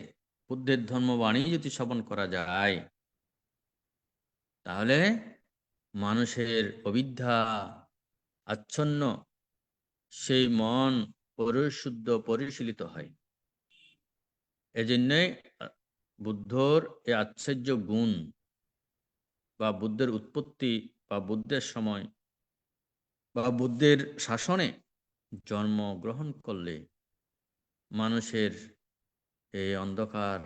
বুদ্ধের ধর্মবাণী যদি শ্রবণ করা যায়, তাহলে মানুষের অবিদ্যা আচ্ছন্ন সেই মন পরিশুদ্ধ পরিশীলিত হয়। এজন্যই বুদ্ধর এই আশ্চর্য গুণ বা বুদ্ধের উৎপত্তি বা বুদ্ধের সময় বা বুদ্ধের শাসনে জন্মগ্রহণ করলে মানুষের এই অন্ধকার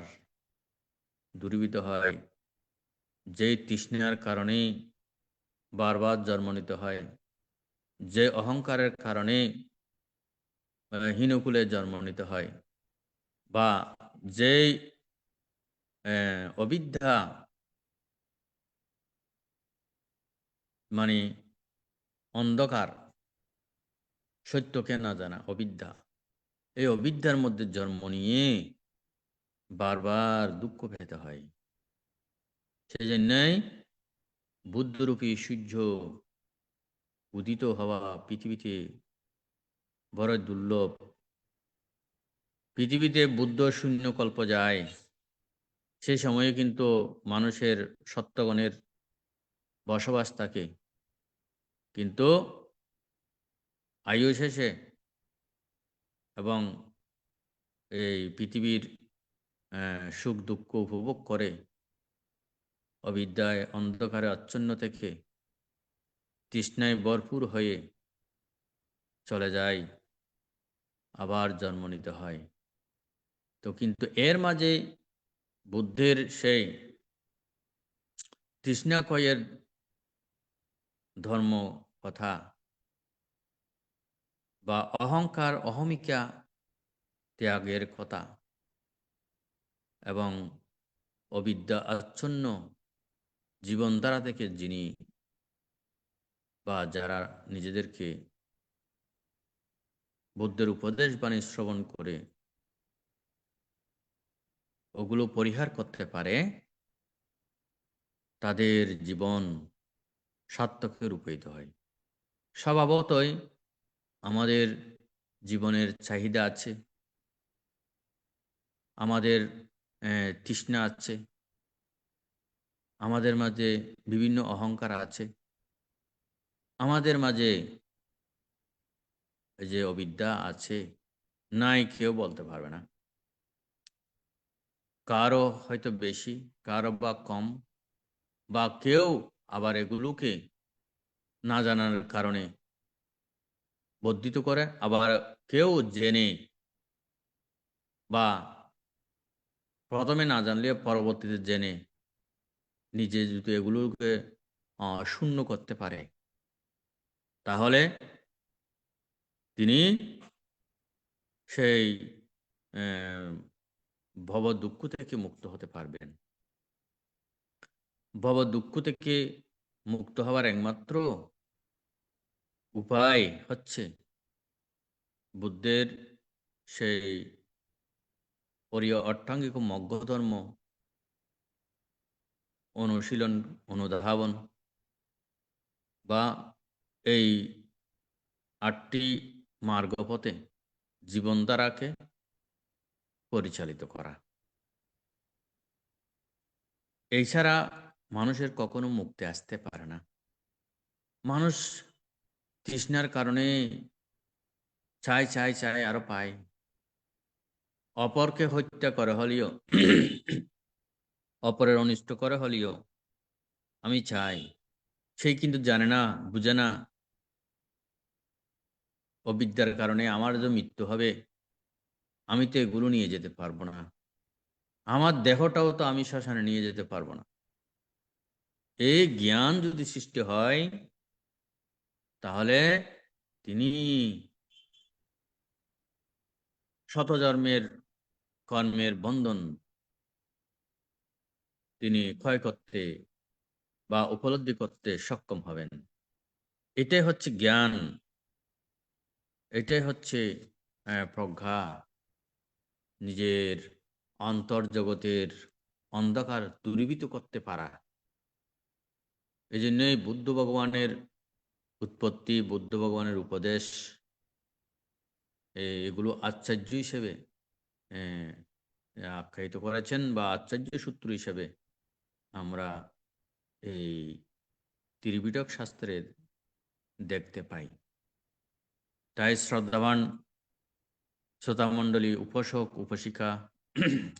দূরীভূত হয়। যেই তৃষ্ণার কারণে বারবার জন্ম নিতে হয়, যে অহংকারের কারণে হীনকুলে জন্ম নিতে হয়, বা যেই অবিদ্যা মানে অন্ধকার, সত্যকে না জানা অবিদ্যা, এই অবিদ্যার মধ্যে জন্ম নিয়ে বারবার দুঃখ পেতে হয়। সেই জন্যই বুদ্ধরূপী সূর্য উদিত হওয়া পৃথিবীতে বড় দুর্লভ। পৃথিবীতে বুদ্ধ শূন্য কল্প যায়, সেই সময়ে কিন্তু মানুষের সত্যগণের বসবাস থাকে, কিন্তু আয়ু শেষে এবং এই পৃথিবীর সুখ দুঃখ উপভোগ করে অবিদ্যায় অন্ধকারে আচ্ছন্ন থেকে তৃষ্ণায় ভরপুর হয়ে চলে যায়, আবার জন্ম নিতে হয়। তো কিন্তু এর মাঝে বুদ্ধের সেই তৃষ্ণাক্ষয়ের ধর্ম কথা বা অহংকার অহমিকা ত্যাগের কথা এবং অবিদ্যা আচ্ছন্ন জীবনধারা থেকে যিনি বা যারা নিজেদেরকে বুদ্ধের উপদেশ বাণী শ্রবণ করে ওগুলো পরিহার করতে পারে, তাদের জীবন সার্থকে রূপায়িত হয়। স্বভাবতই আমাদের জীবনের চাহিদা আছে, আমাদের তৃষ্ণা আছে, আমাদের মাঝে বিভিন্ন অহংকার আছে, আমাদের মাঝে যে অবিদ্যা আছে, নাই কেউ বলতে পারবে না। কারো হয়তো বেশি, কারো বা কম, বা কেউ আবার এগুলোকে না জানার কারণে বর্ধিত করে, আবার কেউ জেনে বা প্রথমে না জানলে পরবর্তীতে জেনে নিজে যদি এগুলোকে শূন্য করতে পারে, তাহলে তিনি সেই ভব দুঃখ থেকে মুক্ত হতে পারবেন। ভব দুঃখ থেকে মুক্ত হওয়ার একমাত্র উপায় হচ্ছে বুদ্ধের সেই অরীয় অষ্টাঙ্গিক মগ্গ ধর্ম অনুশীলন, অনুধাবন, বা এই 8টি মার্গপথে জীবনধারাকে পরিচালিত করা। এছাড়া মানুষের কখনো মুক্তি আসতে পারে না। মানুষ তৃষ্ণার কারণে চায় চায় চায়, আরো পায়। অপরকে হত্যা করে হলেও অপরের অনিষ্ট করে হলেও আমি চাই। সেই কিন্তু জানে না, বুঝে না, অবিদ্যার কারণে আমার যে মৃত্যু হবে, আমি তো এগুলো নিয়ে যেতে পারবো না, আমার দেহটাও তো আমি শ্মশানে নিয়ে যেতে পারবো না। এই জ্ঞান যদি সৃষ্টি হয়, তাহলে তিনি শতজন্মের কর্মের বন্ধন তিনি ক্ষয় করতে বা উপলব্ধি করতে সক্ষম হবেন। এটাই হচ্ছে জ্ঞান, এটাই হচ্ছে প্রজ্ঞা। নিজের অন্তর্জগতের অন্ধকার দূরীভূত করতে পারা। এই জন্যই বুদ্ধ ভগবানের উৎপত্তি, বুদ্ধ ভগবানের উপদেশ, এগুলো আচার্য হিসেবে আখ্যায়িত করেছেন, বা আচার্য সূত্র হিসেবে আমরা এই ত্রিপিটক শাস্ত্রের দেখতে পাই। তাই শ্রদ্ধাবান শ্রোতামণ্ডলী, উপাসক উপাসিকা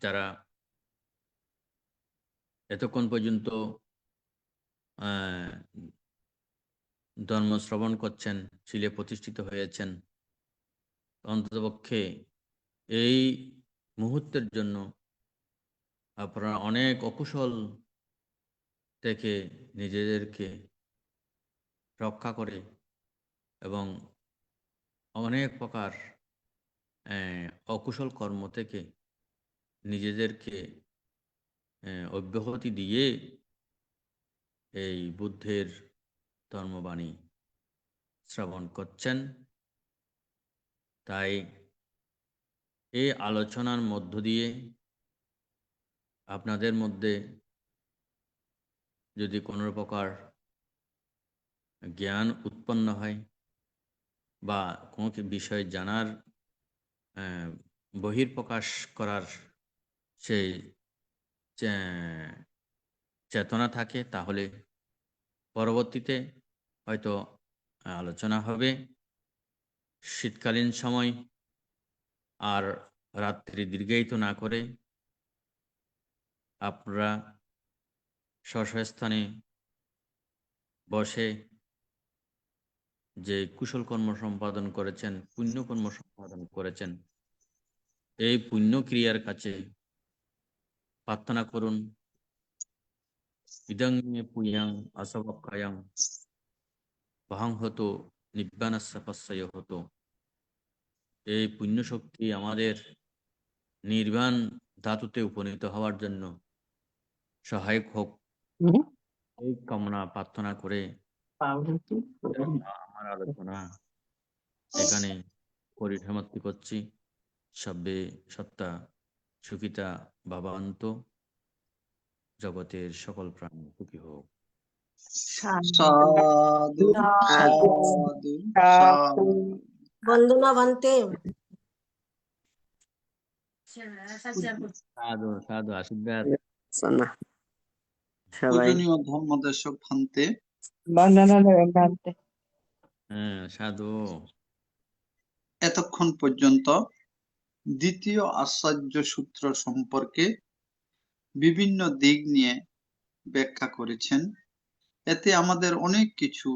যারা এতক্ষণ পর্যন্ত ধর্ম শ্রবণ করছেন, শিলে প্রতিষ্ঠিত হয়েছেন, অন্ততপক্ষে এই মুহূর্তের জন্য আপনারা অনেক অকুশল থেকে নিজেদেরকে রক্ষা করে এবং অনেক প্রকার অকুশল কর্ম থেকে নিজেদেরকে অব্যাহতি দিয়ে এই বুদ্ধের ধর্মবাণী শ্রবণ করছেন। তাই এই আলোচনার মধ্য দিয়ে আপনাদের মধ্যে যদি কোনো প্রকার জ্ঞান উৎপন্ন হয় বা কোনো বিষয় জানার বহির্প্রকাশ করার সেই চেতনা থাকে, তাহলে পরবর্তীতে হয়তো আলোচনা হবে। শীতকালীন সময় আর রাত্রি দীর্ঘায়িত না করে আপনারা স্বস্থানে বসে যে কুশল কর্ম সম্পাদন করেছেন, পুণ্যকর্ম সম্পাদন করেছেন, এই পুণ্য ক্রিয়ার কাছে প্রার্থনা করুন। ইদং মে পুণ্যং অসবক্ষয়ং বহং হতো নিব্বানাস্য পশ্যয় হতো। এই পুণ্য শক্তি আমাদের নির্বাণ ধাতুতে উপনীত হওয়ার জন্য সহায়ক হোক, এই কামনা প্রার্থনা করে আমার আলোচনা এখানে পরিসমাপ্তি করছি। সব্বে সত্তা সুখিতা ভবন্তু, জগতের সকল প্রাণী সুখী হোক। সাধু সাধু সাধু। বন্দনা ভান্তে। সাধু সাধু, আশীর্বাদ। শোনা সবাই পূজনীয় ধর্মদেশক ভান্তে। বন্দনা ভান্তে। সাধু। এতক্ষণ পর্যন্ত দ্বিতীয় আচার্য সূত্র সম্পর্কে বিভিন্ন দিক নিয়ে ব্যাখ্যা করেছেন। এতে আমাদের অনেক কিছু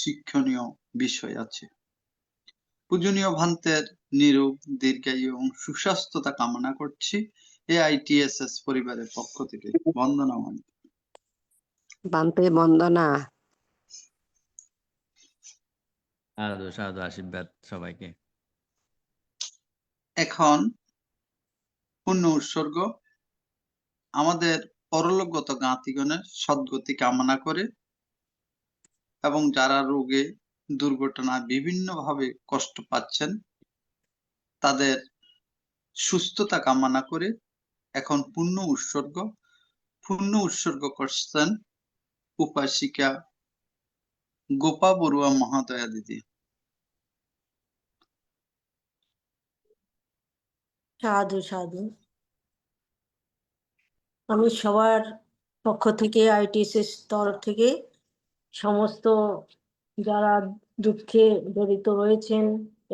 শিক্ষণীয় বিষয় আছে। পূজনীয় ভান্তের নিরোগ, দীর্ঘায়ু এবং সুস্বাস্থ্যতা কামনা করছি AITSS পরিবারের পক্ষ থেকে। বন্দনা মানি। বান্তে বন্দনা। সাধু সাধু, আশীর্বাদ সবাইকে। এখন পুণ্য উৎসর্গ। আমাদের পরলোকগত জ্ঞাতিগণের সদ্গতি কামনা করে এবং যারা রোগে দুর্ঘটনায় বিভিন্নভাবে কষ্ট পাচ্ছেন তাদের সুস্থতা কামনা করে এখন পুণ্য উৎসর্গ করছেন উপাসিকা গোপা বড়ুয়া মহাদয়া দিদি। সাধু সাধু। আমি সবার পক্ষ থেকে আইটিএসএস তরফ থেকে সমস্ত যারা দুঃখে জড়িত রয়েছেন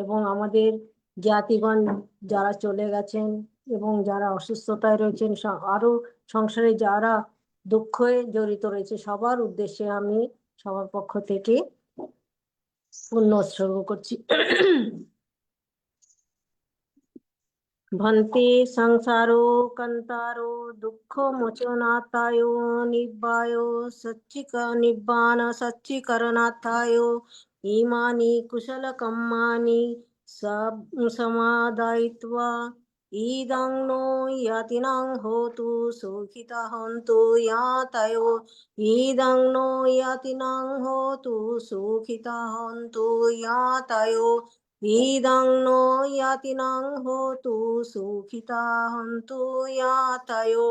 এবং আমাদের জ্ঞাতিগণ যারা চলে গেছেন এবং যারা অসুস্থতায় রয়েছেন, আরো সংসারে যারা দুঃখে জড়িত রয়েছে সবার উদ্দেশ্যে আমি সবার পক্ষ থেকে পুণ্য উৎসর্গ করছি। भन्ते संसारो कंतारो दुःख मोचनाथाय निब्बाय निब्बान सच्चिकरणाथाय इमानि कुशलकम्मानि समादायित्वा इदं नो यातिनां होतु सुखिता हन्तु यातयो इदं नो यातिनां होतु सुखिता हन्तु यातयो इदं नो यातिनां होतु सुखिता हन्तु यातयो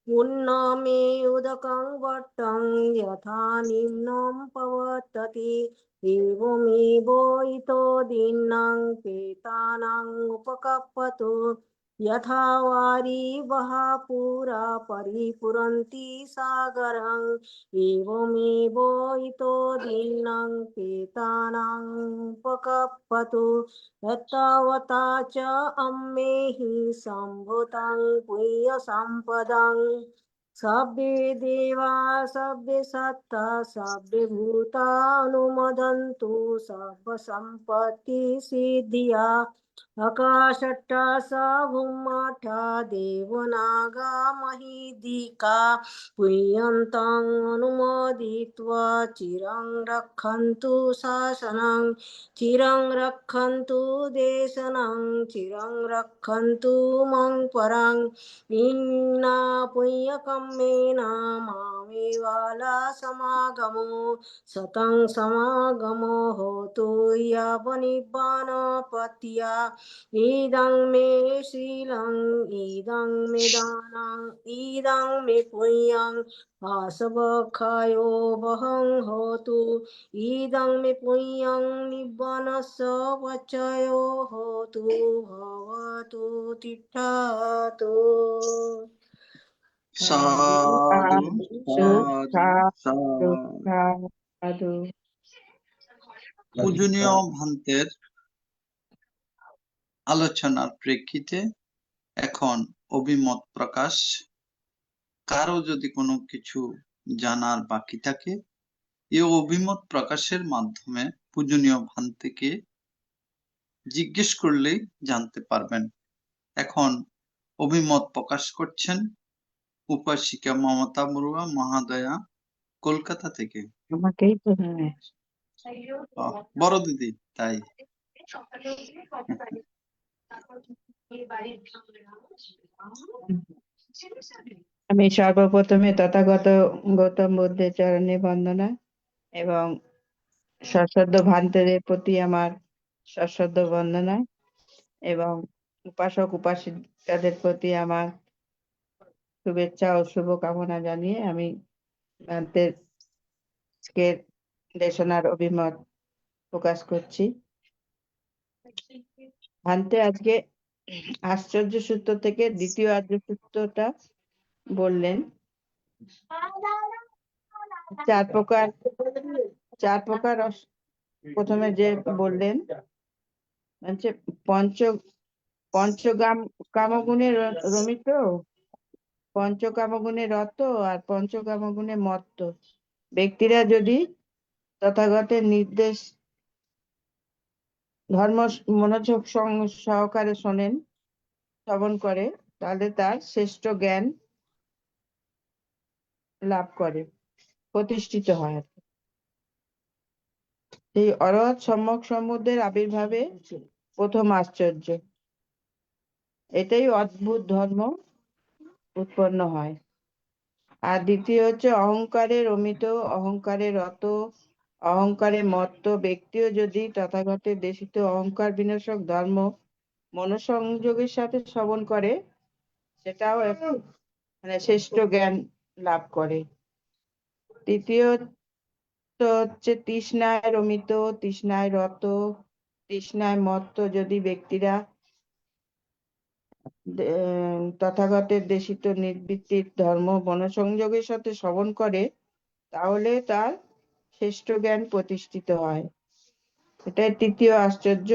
पुण्यमे उदकं वट्टं यथा निम्नं पवर्तते एवमेव इतो दीनां पेतानां उपकप्पतु यथा वारी वहापुरा परिपुरन्ति सागरं एवमेव इतो दीनां पेतानां उपकप्पतु यत्तावता च अम्मेहि सम्भुतं पुण्यसम्पदं सब्बे देवा सब्बे सत्ता सब्बे भूता अनुमोदन्तु सर्वसम्पत्तिसिद्धिया आकाशट्टा सा भूमाठा देवनागा महीदिका पुण्यन्तं अनुमोदित्वा चिरं रक्षन्तु शासनं चिरं रक्षन्तु देशनं चिरं रक्षन्तु मं परं इन्ना पुण्यकम्मेन मामेवाला समागमो सतं समागमो होतु यावनिब्बानपत्या इदं मे शीलं इदं मे दानं इदं मे पुण्यं आसवखायो वहं होतु इदं मे पुण्यं निब्बानस्य वचयो होतु भवतु तिष्ठतु। সাধু সাধু সাধু। সাধু। পূজনীয় ভান্তের আলোচনার প্রেক্ষিতে এখন অভিমত প্রকাশ। কারো যদি কোনো কিছু জানার বাকি থাকে এই অভিমত প্রকাশের মাধ্যমে পূজনীয় ভান্তিকে জিজ্ঞেস করলেই জানতে পারবেন। এখন অভিমত প্রকাশ করছেন উপাসিকা মমতা বড়ুয়া মহাদয়া, কলকাতা থেকে। আমাকেই তো হ্যাঁ। বড় দিদি তাই। আমি সর্বপ্রথমে তথাগত গৌতম বুদ্ধের চরণে বন্দনা এবং সশ্রদ্ধ ভান্তেদের প্রতি আমার সশ্রদ্ধ বন্দনা এবং উপাসক উপাসিকাদের প্রতি আমার শুভেচ্ছা ও শুভকামনা জানিয়ে আমি ভান্তের আজকের দেশনার অভিমত প্রকাশ করছি। ভান্তে আজকে আশ্চর্য সূত্র থেকে দ্বিতীয় আর্য সূত্রটা বললেন। চার প্রকার প্রথমে যে বললেন হচ্ছে পঞ্চগাম কামগুণে রমিত, পঞ্চকামগুণে রত আর পঞ্চকামগুণে মত্ত ব্যক্তিরা যদি তথাগতের নির্দেশ ধর্ম মনোযোগ সহকারে শোনেন, শ্রবণ করে, তাহলে তার শ্রেষ্ঠ জ্ঞান লাভ করে, প্রতিষ্ঠিত হয় আর কি। এই অরহৎ সম্যক সম্বুদ্ধের আবির্ভাবে প্রথম আশ্চর্য, এটাই অদ্ভুত ধর্ম উৎপন্ন হয়। আর দ্বিতীয় হচ্ছে অহংকারের অমিত, অহংকারে রত, অহংকারে মত্ত ব্যক্তিও যদি তথাগতের দেশিত অহংকার বিনাশক ধর্ম মনোসংযোগের সাথে শ্রবণ করে, সেটাও মানে শ্রেষ্ঠ জ্ঞান লাভ করে। তৃতীয় হচ্ছে তৃষ্ণায় রমিত, তৃষ্ণায় রত, তৃষ্ণায় মত্ত যদি ব্যক্তিরা তথাগতের দেশিত নির্বৃত্তির ধর্ম মনোসংযোগের সাথে শ্রবণ করে, তাহলে তার শ্রেষ্ঠ জ্ঞান প্রতিষ্ঠিত হয়। এটাই তৃতীয় আশ্চর্য,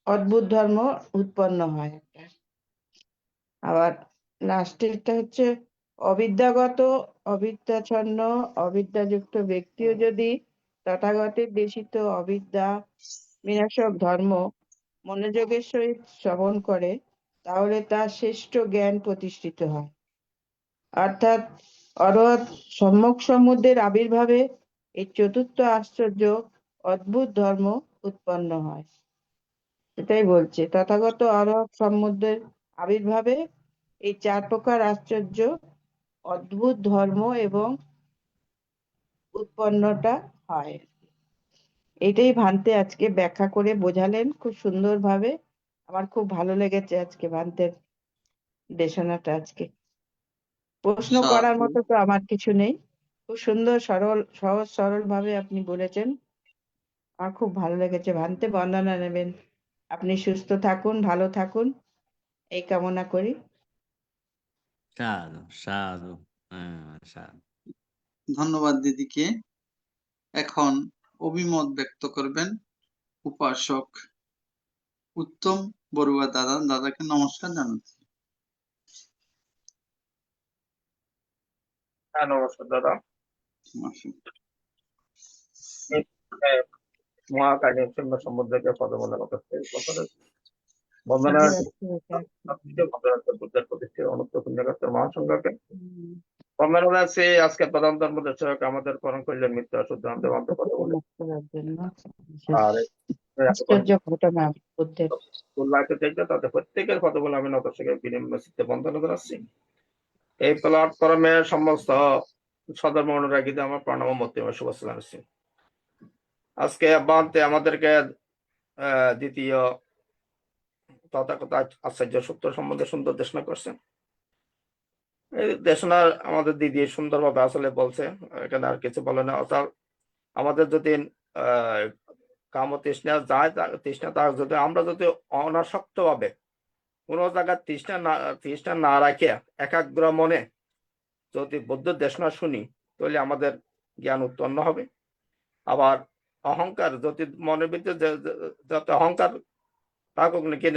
অদ্ভুত ধর্ম উৎপন্ন হয় একটা। আবার লাস্টেরটা হচ্ছে অবিদ্যাগত, অবিদ্যাচ্ছন্ন, অবিদ্যাযুক্ত ব্যক্তিও যদি তথাগতের দেশিত অবিদ্যা বিনাশক ধর্ম মনোযোগের সহিত শ্রবণ করে, তাহলে তার শ্রেষ্ঠ জ্ঞান প্রতিষ্ঠিত হয়। অর্থাৎ অরহৎ সম্যক সম্বুদ্ধের আবির্ভাবে এই চতুর্থ আশ্চর্য অদ্ভুত ধর্ম উৎপন্ন হয়। এটাই বলছে, তথাগত অরহৎ সম্বুদ্ধের আবির্ভাবে এই 4 প্রকার আশ্চর্য অদ্ভুত ধর্ম এবং উৎপন্নটা হয়। এটাই ভান্তে আজকে ব্যাখ্যা করে বোঝালেন খুব সুন্দরভাবে। আমার খুব ভালো লেগেছে আজকে ভান্তের দেশনাটা। আজকে প্রশ্ন করার সাধু মতো তো আমার কিছু নেই, খুব সুন্দর সরল সহজ সরল ভাবে আপনি বলেছেন। আমার খুব ভালো লেগেছে ভান্তে। বন্দনা নেবেন। আপনি সুস্থ থাকুন, ভালো থাকুন, এই কামনা করি। সাধু সাধু। হ্যাঁ, সাধু। ধন্যবাদ দিদিকে। এখন অভিমত ব্যক্ত করবেন উপাসক উত্তম বড়ুয়া দাদা। দাদাকে নমস্কার জানাচ্ছি। হ্যাঁ, নমস্কার দাদা। মহাকালী সিংহ সম্বন্ধে পদমূলক বন্দনা বুদ্ধের প্রতিষ্ঠিত অনুত্ত পুণ্যকর্তার মহাসংঘকে বন্দনা জানাচ্ছি। আজকে প্রধান ধর্মদেশক আমাদের পরম কল্যাণ মিত্র শুদ্ধান্ত মন্ত্র কথা বলে আর আশ্চর্য ঘটনা বুদ্ধের উল্লাহিত দেখবে তাদের প্রত্যেকের কথা বলে আমি নতশকে বিনিময় চিত্তে বন্দনা জানাচ্ছি। এই প্ল্যাটফর্মের সমস্ত সধর্ম অনুরাগীদের আমার প্রণাম ও মধ্যমে শুভেচ্ছা জানাচ্ছি। আজকে বান্তে আমাদেরকে দ্বিতীয় তথাকথ আশ্চর্য সূত্র সম্বন্ধে সুন্দর দেশনা করছেন। এই দেশনা আমাদের দিদি সুন্দরভাবে আসলে বলছে, এখানে আর কিছু বলে না। অর্থাৎ আমাদের যদি কাম তৃষ্ণা যায়, তৃষ্ণা তার যদি আমরা যদি অনাসক্ত ভাবে কোনো জায়গায় তৃষ্ণা না রাখে একাগ্র মনে যদি বৌদ্ধ দেশনা শুনি, তাহলে আমাদের জ্ঞান উৎপন্ন হবে। আবার অহংকার যদি মনের ভিতরে যত অহংকার থাকুক না কেন,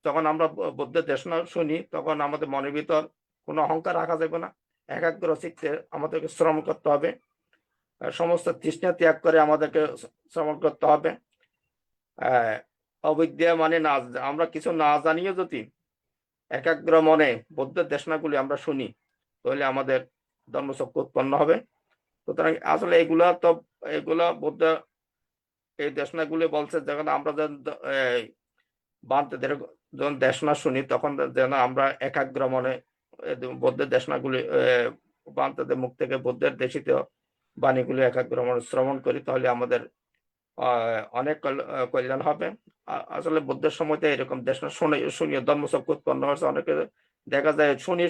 যখন আমরা বৌদ্ধের দেশনা শুনি তখন আমাদের মনের ভিতর কোনো অহংকার রাখা যাবে না। একাগ্র চিত্তে আমাদেরকে শ্রম করতে হবে, সমস্ত তৃষ্ণা ত্যাগ করে আমাদেরকে শ্রমণ করতে হবে। অবিদ্যা মানে না, আমরা কিছু না জানিয়ে যদি একাগ্র মনে বৌদ্ধের দেশনাগুলি আমরা শুনি, তাহলে আমাদের ধর্মচক্ষু উৎপন্ন হবে। সুতরাং আসলে এগুলা বৌদ্ধ এই দেশনাগুলি বলছে, যখন আমরা বান্তেদের যখন দেশনা শুনি তখন যেন আমরা একাগ্র মনে বৌদ্ধের দেশনাগুলি বান্তেদের মুখ থেকে বৌদ্ধের দেশিত বাণীগুলি একাগ্র মনে শ্রবণ করি, তাহলে আমাদের অনেক কল্যাণ হবে। আসলে বুদ্ধের সময় তো এরকম দেশনা শুনিয়ে ধর্মচক্ষু উৎপন্ন হয়েছে। অনেকে দেখা যায় শুনিয়ে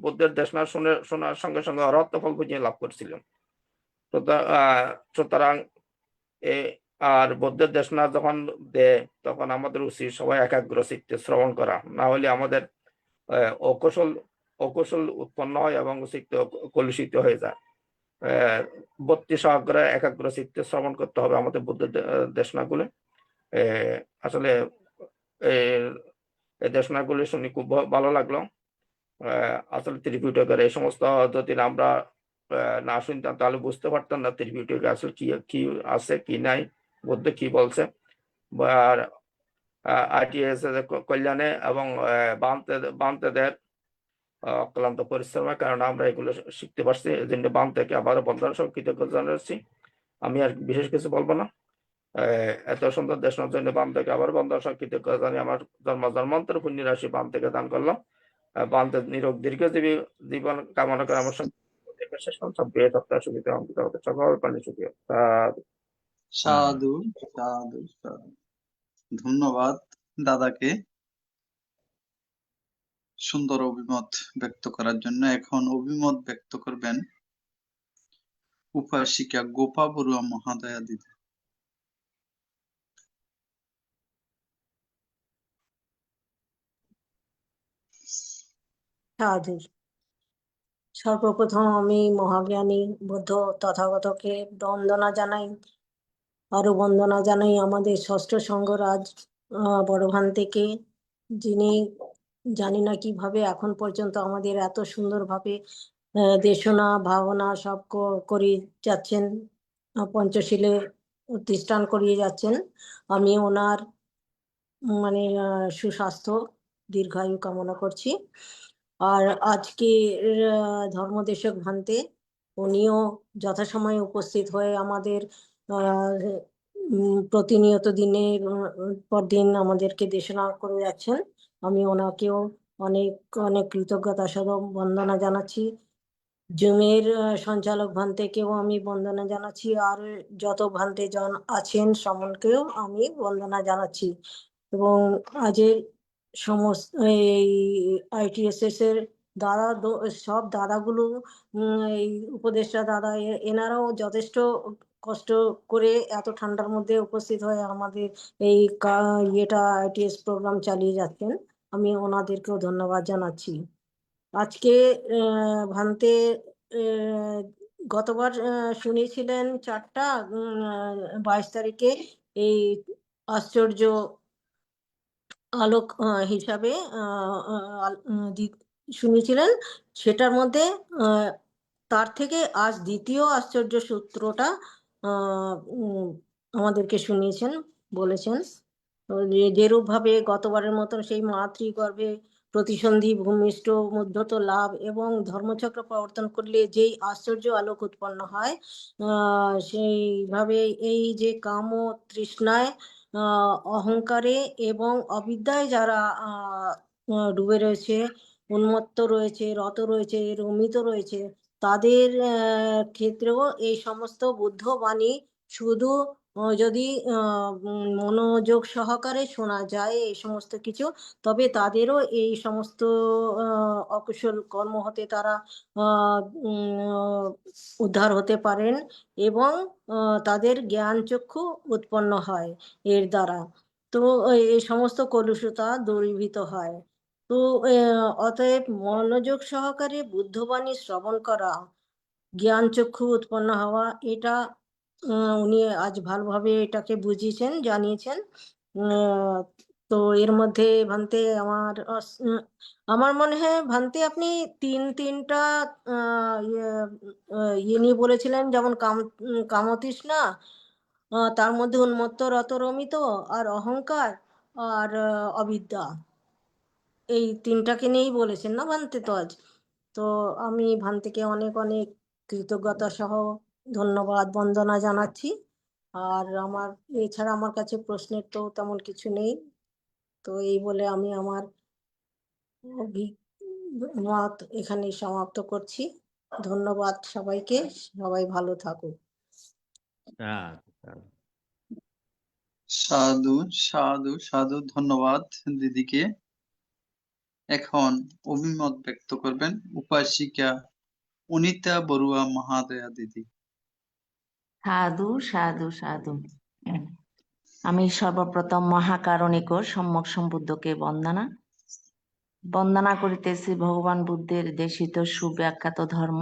বুদ্ধের দেশনা শোনার সঙ্গে সঙ্গে অরহত ফল বুঝিয়ে লাভ করছিলেন। সুতরাং আর বৌদ্ধের দেশনা যখন দেয় তখন আমাদের উচিত সবাই একাগ্র চিত্তে শ্রবণ করা, না হলে আমাদের অকুশল উৎপন্ন হয় এবং চিত্ত কলুষিত হয়ে যায়। ভক্তি সহকারে একাগ্র চিত্তে শ্রবণ করতে হবে আমাদের বুদ্ধের দেশনাগুলো। আসলে এই দেশনাগুলি শুনে খুব ভালো লাগলো। আসলে ত্রিপিটকের এই সমস্ত যদি আমরা না শুনতাম তাহলে বুঝতে পারতাম না ত্রিপিটকে আসলে কি কি আছে কি নাই, বুদ্ধ কি বলছে। আর ITS এর কল্যাণে এবং বান্তেদের অক্লান্ত পরিশ্রমের কারণে আমরা এগুলো শিখতে পারছি। এই জন্য বান্তেকে আবারও বন্ধন সহ কৃতজ্ঞতা জানাচ্ছি। আমি আর বিশেষ কিছু বলবো না। এত সুন্দর দেশের জন্য বান্তেকে আবার বন্ধন সহ কৃতজ্ঞতা জানিয়ে আমার জন্মান্তর পুণ্য রাশি বান্তেকে দান করলাম। বান্তের নিরোগ দীর্ঘজীবী জীবন কামনা করে আমার সঙ্গে শেষ করলাম। সব বিয়ে সপ্তাহ সুবিধা অঙ্কিত হতে সকল প্রাণী সুখী। সাধু সাধু সাধু। ধন্যবাদ দাদাকে সুন্দর অভিমত ব্যক্ত করার জন্য। এখন অভিমত ব্যক্ত করবেন উপাসিকা গোপা বড়ুয়া মহাদয়া দিদি। সাধু। সর্বপ্রথম আমি মহাজ্ঞানী বুদ্ধ তথাগতকে বন্দনা জানাই। আরো বন্দনা জানাই আমাদের ষষ্ঠ সংঘরাজ বড়ভান থেকে, যিনি জানি না কিভাবে এখন পর্যন্ত আমাদের এত সুন্দরভাবে দেশনা ভাবনা সব করিয়ে যাচ্ছেন, পঞ্চশীলে প্রতিষ্ঠান করিয়ে যাচ্ছেন। আমি ওনার মানে সুস্বাস্থ্য দীর্ঘায়ু কামনা করছি। আর আজকে ধর্মদেশক ভান্তে উনিও যথাসময়ে উপস্থিত হয়ে আমাদের প্রতিনিয়ত দিনের পর দিন আমাদেরকে দেশনা করে যাচ্ছেন। আমি ওনাকেও অনেক অনেক কৃতজ্ঞতা সহ বন্দনা জানাচ্ছি। জুমের সঞ্চালক ভান্তেকেও আমি বন্দনা জানাচ্ছি, আর যত ভান্তে জন আছেন সকলকেও আমি বন্দনা জানাচ্ছি। এবং আজের সমস্ত এই ITSS এর দাদা সব দাদাগুলো এই উপদেষ্টা দাদা এনারাও যথেষ্ট কষ্ট করে এত ঠান্ডার মধ্যে উপস্থিত হয়ে আমাদের এই ITS প্রোগ্রাম চালিয়ে যাচ্ছেন। আমি ওনাদেরকেও ধন্যবাদ জানাচ্ছি। আজকে ভান্তে গতবার শুনিয়েছিলেন 4টা 22 তারিখে এই আশ্চর্য আলোক হিসাবে শুনেছিলেন। সেটার মধ্যে তার থেকে আজ দ্বিতীয় আশ্চর্য সূত্রটা আমাদেরকে শুনিয়েছেন, বলেছেন। যেরূপ ভাবে গতবারের মতন সেই মাতৃগর্ভে প্রতিসন্ধি ভূমিষ্ঠ মধ্যত লাভ এবং ধর্মচক্র প্রবর্তন করলে যেই আশ্চর্য আলোক উৎপন্ন হয়, সেইভাবে এই যে কাম ও তৃষ্ণায় অহংকারে এবং অবিদ্যায় যারা ডুবে রয়েছে, উন্মত্ত রয়েছে, রত রয়েছে, রমিত রয়েছে, তাদের ক্ষেত্রেও এই সমস্ত বুদ্ধবাণী শুধু যদি মনোযোগ সহকারে শোনা যায় এই সমস্ত কিছু, তবে তাদেরও এই সমস্ত অকুশল কর্ম হতে তারা উদ্ধার হতে পারেন এবং তাদের জ্ঞান চক্ষু উৎপন্ন হয় এর দ্বারা। তো এই সমস্ত কলুষতা দূরীভূত হয়। তো অতএব মনোযোগ সহকারে বুদ্ধবাণী শ্রবণ করা, জ্ঞান চক্ষু উৎপন্ন হওয়া, এটা উনি আজ ভালোভাবে এটাকে বুঝিয়েছেন, জানিয়েছেন। তো এর মধ্যে ভান্তে আমার মনে হয় ভান্তে আপনি তিনটা ইয়ে নিয়ে বলেছিলেন, যেমন কামতৃষ্ণা, তার মধ্যে উন্মত্ত রত রমিত, আর অহংকার, আর অবিদ্যা, এই তিনটাকে নিয়েই বলেছেন না ভান্তে তো আজ। তো আমি ভান্তিকে অনেক অনেক কৃতজ্ঞতা সহ ধন্যবাদ বন্দনা জানাচ্ছি। আর আমার এছাড়া আমার কাছে প্রশ্নের তো তেমন কিছু নেই। তো এই বলে আমি আমার অভিমত এখানে সমাপ্ত করছি। ধন্যবাদ সবাইকে, সবাই ভালো থাকুক। সাধু সাধু সাধু। ধন্যবাদ দিদিকে। এখন অভিমত ব্যক্ত করবেন উপাসিকা অনিতা বড়ুয়া মহাদয়া দিদি। সাধু সাধু সাধু। আমি সর্বপ্রথম মহাকারণিক ও সম্যক সম্বুদ্ধকে বন্দনা করিতেছি ভগবান বুদ্ধের দেশিত সুব্যাখ্যাত ধর্ম,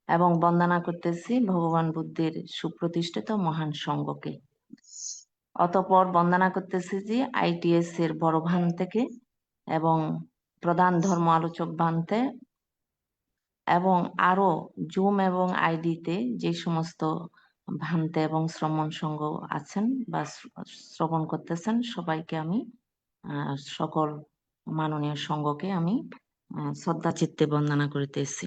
এবং বন্দনা করতেছি ভগবান বুদ্ধের সুপ্রতিষ্ঠিত মহান সঙ্গকে। অতঃপর বন্দনা করতেছি যে ITS এর বড়ভান থেকে এবং প্রধান ধর্ম আলোচক ভান্তে এবং আরো জুম এবং আইডিতে যে সমস্ত ভান্তে এবং শ্রমণ সংঘ আছেন বা শ্রবণ করতেছেন সবাইকে আমি সকল মাননীয় সংঘকে আমি শ্রদ্ধা চিত্তে বন্দনা করিতেছি।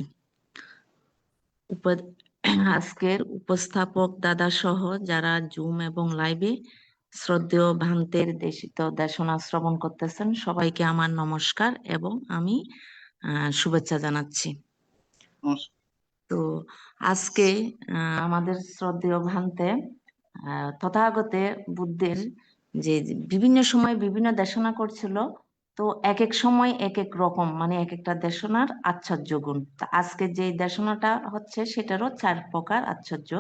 আজকের উপস্থাপক দাদা সহ যারা জুম এবং লাইভে শ্রদ্ধেয় ভান্তের দেশিত দেশনা শ্রবণ করতেছেন সবাইকে আমার নমস্কার এবং আমি শুভেচ্ছা জানাচ্ছি। নমস্কার। তো আজকে আমাদের শ্রদ্ধেয় ভান্তে তথাগতে বুদ্ধের যে বিভিন্ন সময় বিভিন্ন দেশনা করছিল, তো এক এক সময় এক এক রকম মানে এক একটা দেশনার আশ্চর্য গুণ। তা আজকে যে দেশনাটা হচ্ছে সেটারও 4 প্রকার আশ্চর্য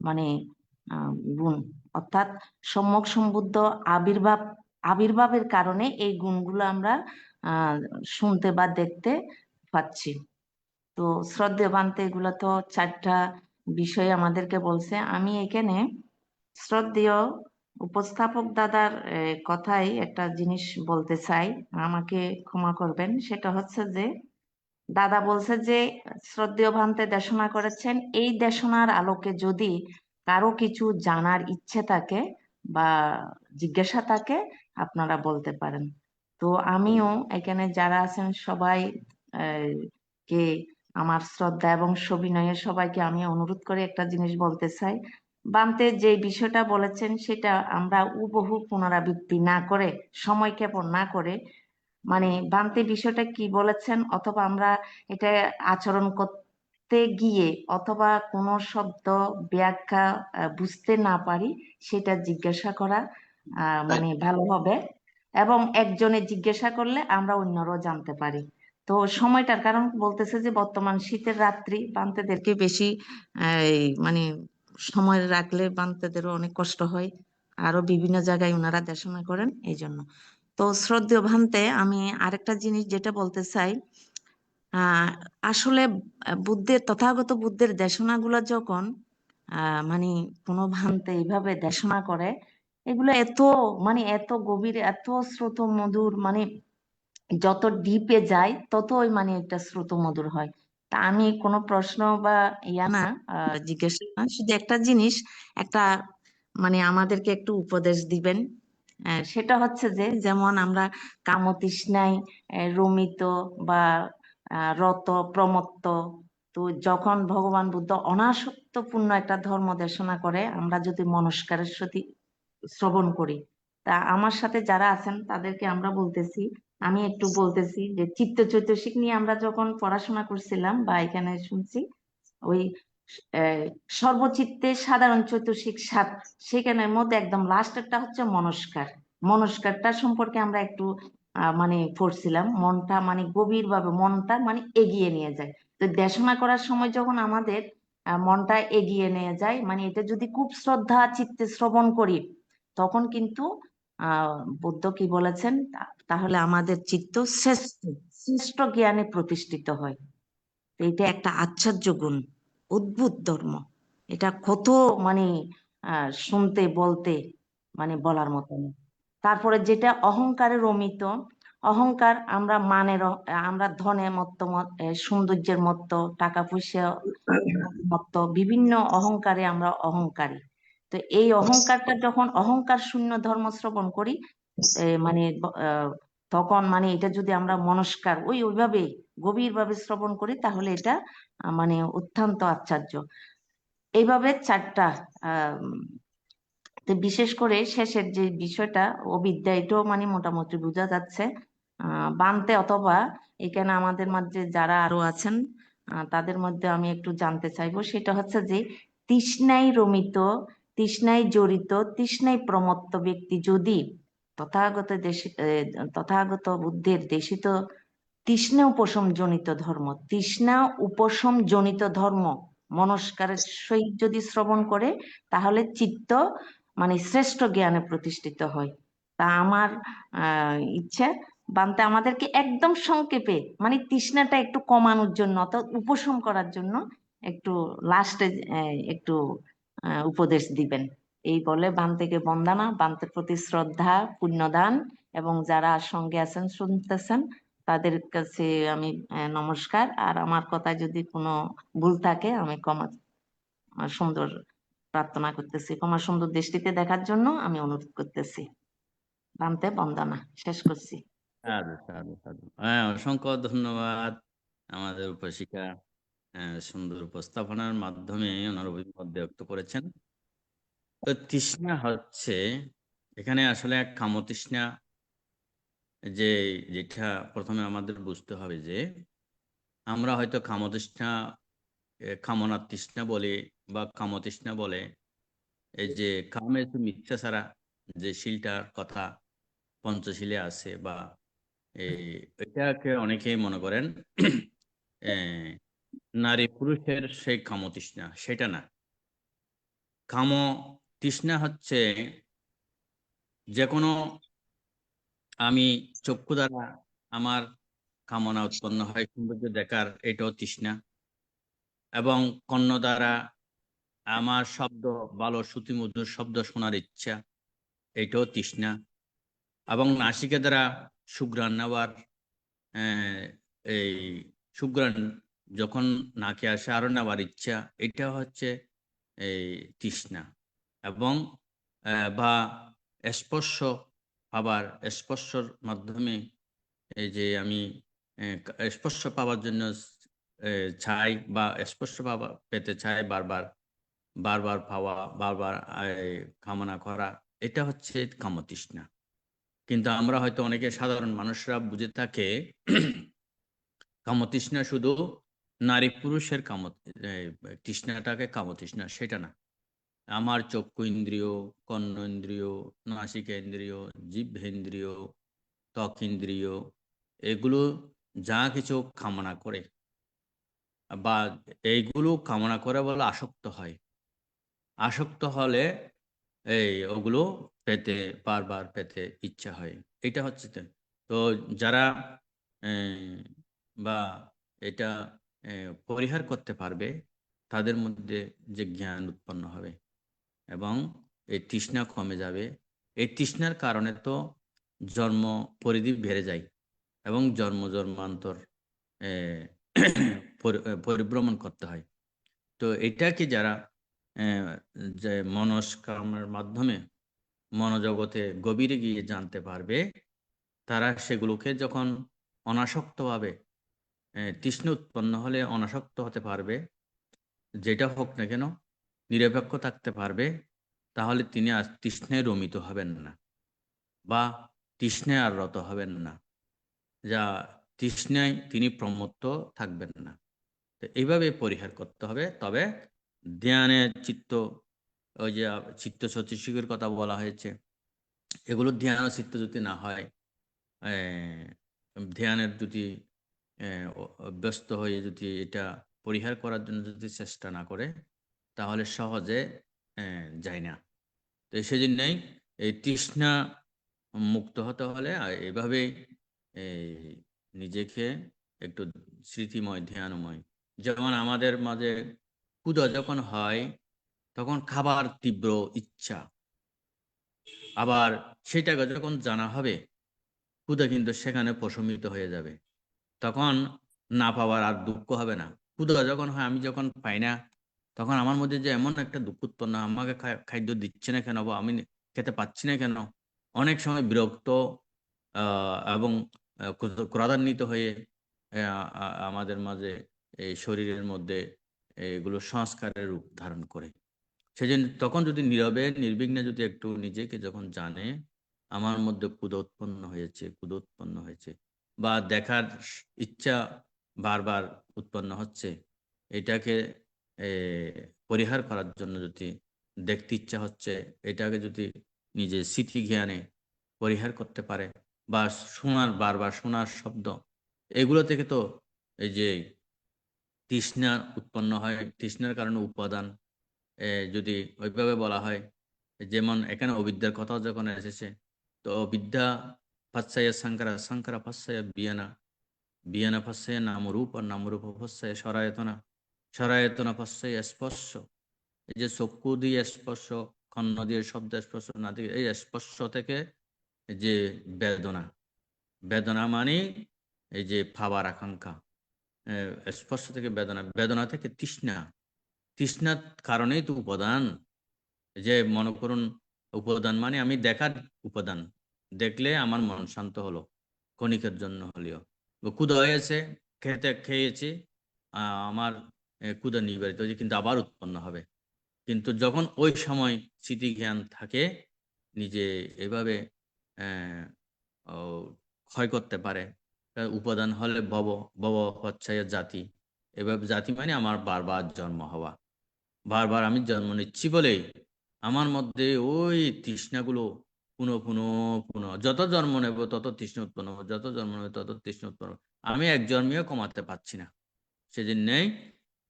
মানে গুণ, অর্থাৎ সম্যক সম্বুদ্ধ আবির্ভাবের কারণে এই গুণগুলো আমরা শুনতে বা দেখতে পাচ্ছি। তো শ্রদ্ধেয় ভান্তে এগুলো তো 4টা বিষয় আমাদেরকে বলছে। আমি এখানে শ্রদ্ধেয় উপস্থাপক দাদার কথাই একটা জিনিস বলতে চাই, আমাকে ক্ষমা করবেন। সেটা হচ্ছে যে দাদা বলছে যে শ্রদ্ধেয় ভান্তে দেশনা করেছেন, এই দেশনার আলোকে যদি কারো কিছু জানার ইচ্ছে থাকে বা জিজ্ঞাসা থাকে আপনারা বলতে পারেন। তো আমিও এখানে যারা আছেন সবাই কে আমার শ্রদ্ধা এবং সবিনয়ে সবাইকে আমি অনুরোধ করে একটা জিনিস বলতে চাই। বান্তে যে বিষয়টা বলেছেন সেটা আমরা হুবহু পুনরাবৃত্তি না করে, সময় ক্ষেপণ না করে, মানে বান্তে বিষয়টা কি বলেছেন অথবা আমরা এটা আচরণ করতে গিয়ে অথবা কোনো শব্দ ব্যাখ্যা বুঝতে না পারি সেটা জিজ্ঞাসা করা মানে ভালো হবে, এবং একজনে জিজ্ঞাসা করলে আমরা অন্যরাও জানতে পারি। তো সময়টার কারণ বলতেছে যে বর্তমান শীতের রাত্রি, বান্তেদেরকে বেশি মানে সময় রাখলে বান্তেদেরও অনেক কষ্ট হয়, আরো বিভিন্ন জায়গায় ওনারা দেশনা করেন এই জন্য। তো শ্রদ্ধেয় ভান্তে আমি আরেকটা জিনিস যেটা বলতে চাই, আসলে বুদ্ধের তথাগত বুদ্ধের দেশনাগুলো যখন মানে কোনো ভান্তে এইভাবে দেশনা করে, এগুলো এত মানে এত গভীর, এত স্রোত মধুর, মানে যত ডিপে যায় ততই মানে একটা স্রোত মধুর হয়। তা আমি কোনো প্রশ্ন বা না জিজ্ঞাসা না, শুধু একটা জিনিস, একটা মানে আমাদেরকে একটু উপদেশ দিবেন। সেটা হচ্ছে যে যেমন আমরা কামতৃষ্ণায় রমিত বা রত প্রমত্ত, তো যখন ভগবান বুদ্ধ অনাসক্তপূর্ণ একটা ধর্ম দেশনা করে আমরা যদি মনস্কারের সাথে শ্রবণ করি, তা আমার সাথে যারা আছেন তাদেরকে আমরা বলতেছি, আমি একটু বলতেছি যে চিত্ত চৈতসিক নিয়ে আমরা যখন পড়াশোনা করছিলাম বা এখানে শুনছি, ওই সর্বচিত্তে সাধারণ চৈতসিক 7, সেখানের মধ্যে একদম লাস্টেরটা হচ্ছে মনস্কার। মনস্কারটা সম্পর্কে আমরা একটু মানে পড়ছিলাম, মনটা মানে গভীরভাবে মনটা মানে এগিয়ে নিয়ে যায়। তো দেশনা করার সময় যখন আমাদের মনটা এগিয়ে নিয়ে যায়, মানে এটা যদি খুব শ্রদ্ধা চিত্তে শ্রবণ করি তখন কিন্তু বুদ্ধ কি বলেছেন, তাহলে আমাদের চিত্ত শ্রেষ্ঠ শ্রেষ্ঠ জ্ঞানে প্রতিষ্ঠিত হয়। এটা একটা আশ্চর্য গুণ, অদ্ভুত ধর্ম। এটা কত মানে শুনতে বলতে মানে বলার মতো না। তারপরে যেটা অহংকারে রমিত, অহংকার আমরা মানের আমরা ধনের মত্ত সৌন্দর্যের মতো, টাকা পয়সা মত্ত বিভিন্ন অহংকারে আমরা অহংকারী। তো এই অহংকারটা যখন অহংকার শূন্য ধর্ম শ্রবণ করি মানে তখন মানে এটা যদি আমরা মনস্কার ওইভাবে গভীরভাবে শ্রবণ করি তাহলে এটা মানে অত্যন্ত আশ্চর্য। এইভাবে 4টা তো বিশেষ করে শেষের যে বিষয়টা অবিদ্যা, এটাও মানে মোটামুটি বোঝা যাচ্ছে বানতে, অথবা এখানে আমাদের মধ্যে যারা আরো আছেন তাদের মধ্যে আমি একটু জানতে চাইবো, সেটা হচ্ছে যে তৃষ্ণায় রমিত, তৃষ্ণায় জড়িত, তৃষ্ণায় প্রমত্ত ব্যক্তি যদি তথাগত বুদ্ধের দেশিত তৃষ্ণা উপশম জনিত ধর্ম, তৃষ্ণা উপশম জনিত ধর্ম মনস্কারের সহিত যদি শ্রবণ করে তাহলে চিত্ত মানে শ্রেষ্ঠ জ্ঞানে প্রতিষ্ঠিত হয়। তা আমার ইচ্ছা বান্তে আমাদেরকে একদম সংক্ষেপে মানে তৃষ্ণাটা একটু কমানোর জন্য অর্থাৎ উপশম করার জন্য একটু লাস্টে একটু উপদেশ দিবেন। এই বলে বান্তেকে বন্দনা, বান্তের প্রতি শ্রদ্ধা পুণ্যদান এবং যারা সঙ্গে আছেন শুনতেছেন তাদের কাছে আমি নমস্কার। আর আমার কথায় যদি কোনো ভুল থাকে আমি ক্ষমা সুন্দর প্রার্থনা করতেছি, ক্ষমা সুন্দর দৃষ্টিতে দেখার জন্য আমি অনুরোধ করতেছি। বান্তে বন্দনা শেষ করছি। সাধু সাধু সাধু। হ্যাঁ, অসংখ্য ধন্যবাদ আমাদের উপশিকা। সুন্দর উপস্থাপনার মাধ্যমে ওনার অভিমত ব্যক্ত করেছেন। তো তৃষ্ণা হচ্ছে এখানে আসলে এক কামতৃষ্ণা, যেটা প্রথমে আমাদের বুঝতে হবে যে আমরা হয়তো কামতৃষ্ণা কামনার তৃষ্ণা বলে বা কামতৃষ্ণা বলে, এই যে কামে তো মিথ্যা ছাড়া যে শিলটার কথা পঞ্চশীলে আছে, বা এটাকে অনেকেই মনে করেন নারী পুরুষের সেই কামতৃষ্ণা, সেটা না। কাম তৃষ্ণা হচ্ছে যে কোনো, আমি চক্ষু দ্বারা আমার কামনা উৎপন্ন হয় সৌন্দর্য দেখার, এটাও তৃষ্ণা। এবং কর্ণ দ্বারা আমার শব্দ, ভালো শ্রুতিমধুর শব্দ শোনার ইচ্ছা, এটাও তৃষ্ণা। এবং নাসিকা দ্বারা সুঘ্রাণ নেওয়ার, এই সুঘ্রাণ যখন নাকে আসে আরো নেওয়ার ইচ্ছা, এটা হচ্ছে এই তৃষ্ণা। এবং বা স্পর্শ, আবার স্পর্শর মাধ্যমে এই যে আমি স্পর্শ পাওয়ার জন্য চাই, বা স্পর্শ পেতে চাই বারবার, বারবার পাওয়া, বারবার কামনা করা, এটা হচ্ছে কামতৃষ্ণা। কিন্তু আমরা হয়তো অনেকে সাধারণ মানুষরা বুঝে থাকে কামতৃষ্ণা শুধু নারী পুরুষের তৃষ্ণাটাকে কামতৃষ্ণা, সেটা না। আমার চক্ষু ইন্দ্রিয়, কর্ণ ইন্দ্রিয়, নাসিকা ইন্দ্রিয়, জিহ্বেন্দ্রিয়, ত্বক ইন্দ্রিয়, এগুলো যা কিছু কামনা করে বা এইগুলো কামনা করে বলে আসক্ত হয়। আসক্ত হলে ওগুলো পেতে, বারবার পেতে ইচ্ছা হয়। এটা হচ্ছে তো যারা বা এটা পরিহার করতে পারবে, তাদের মধ্যে যে জ্ঞান উৎপন্ন হবে এবং এই তৃষ্ণা কমে যাবে। এই তৃষ্ণার কারণে তো জন্ম পরিধি বেড়ে যায় এবং জন্মান্তর পরিভ্রমণ করতে হয়। তো এটাকে যারা যে মনস্কামের মাধ্যমে মনোজগতে গভীরে গিয়ে জানতে পারবে, তারা সেগুলোকে যখন অনাসক্তভাবে, তৃষ্ণা উৎপন্ন হলে অনাসক্ত হতে পারবে, যেটা হোক না কেন নিরপেক্ষ থাকতে পারবে, তাহলে তিনি আর তৃষ্ণায় রমিত হবেন না বা তৃষ্ণায় আর রত হবেন না, যা তৃষ্ণায় তিনি প্রমত্ত থাকবেন না। তো এইভাবে পরিহার করতে হবে। তবে ধ্যানের চিত্ত, ওই যে চিত্ত চতুষ্টিকের কথা বলা হয়েছে, এগুলো ধ্যান ও চিত্ত যদি না হয়, ধ্যানের যদি ব্যস্ত হয়ে যদি এটা পরিহার করার জন্য যদি চেষ্টা না করে, তাহলে সহজে যায় না। তো সেজন্যই এই তৃষ্ণা মুক্ত হতে হলে এইভাবে নিজেকে একটু স্মৃতিময়, ধ্যানময়। যেমন আমাদের মাঝে ক্ষুধা যখন হয়, তখন খাবার তীব্র ইচ্ছা, আবার সেটাকে যখন জানা হবে, ক্ষুধা কিন্তু সেখানে প্রশমিত হয়ে যাবে। তখন না পাওয়ার আর দুঃখ হবে না। ক্ষুধা যখন হয়, আমি যখন পাই না, তখন আমার মধ্যে যে এমন একটা দুঃখ উৎপন্ন, আমাকে খাদ্য দিচ্ছে না কেন, বা আমি খেতে পাচ্ছি না কেন, অনেক সময় বিরক্ত এবং ক্রোধান্বিত হয়ে আমাদের মাঝে এই শরীরের মধ্যে এগুলো সংস্কারের রূপ ধারণ করে। সেজন্য তখন যদি নীরবে নির্বিঘ্নে যদি একটু নিজেকে যখন জানে, আমার মধ্যে ক্ষুধা উৎপন্ন হয়েছে, বা দেখার ইচ্ছা বারবার উৎপন্ন হচ্ছে, এটাকে পরিহার করার জন্য যদি দেখতে ইচ্ছা হচ্ছে, এটাকে যদি নিজের স্মৃতি জ্ঞানে পরিহার করতে পারে, বা বারবার শোনার শব্দ, এগুলো থেকে তো এই যে তৃষ্ণা উৎপন্ন হয়, তৃষ্ণার কারণে উপাদান যদি ওইভাবে বলা হয়, যেমন এখানে অবিদ্যার কথাও যখন এসেছে, তো অবিদ্যা পাচ্ছায়া সাংকারা, সাংকারা পাচ্ছায়া বিয়ানা, বিয়ানা পাচ্ছায়া নামরূপ, আর নামরূপ পাচ্ছায়া সরায়তনা, সরায়তনা পাচ্ছায়া স্পর্শ। এই যে চক্ষু দিয়ে স্পর্শ, কর্ণ দিয়ে শব্দ স্পর্শ, না দিয়ে এই স্পর্শ থেকে যে বেদনা, বেদনা মানে এই যে পাবার আকাঙ্ক্ষা, স্পর্শ থেকে বেদনা, বেদনা থেকে তৃষ্ণা, তৃষ্ণার কারণেই তো উপাদান। যে মনে করুন উপাদান মানে আমি দেখার উপাদান, দেখলে আমার মন শান্ত হলো ক্ষণিকের জন্য হলেও, ক্ষুধা হয়েছে খেয়েছি, আমার ক্ষুধা নিবারিত হয়েছে, কিন্তু আবার উৎপন্ন হবে। কিন্তু যখন ওই সময় স্মৃতি জ্ঞান থাকে, নিজে এভাবে আহ, ও ক্ষয় করতে পারে। উপাদান হলে ভব, ভব হচ্ছে জাতি, এভাবে জাতি মানে আমার বারবার জন্ম হওয়া, বারবার আমি জন্ম নিচ্ছি বলেই আমার মধ্যে ওই তৃষ্ণাগুলো পুনঃ পুনঃ পুনঃ, যত জন্ম নেব তত তৃষ্ণা উৎপন্ন হবে, যত জন্ম নেব তত তৃষ্ণা উৎপন্ন হবে। আমি এক জন্মেও কমাতে পারছি না। সেজন্যই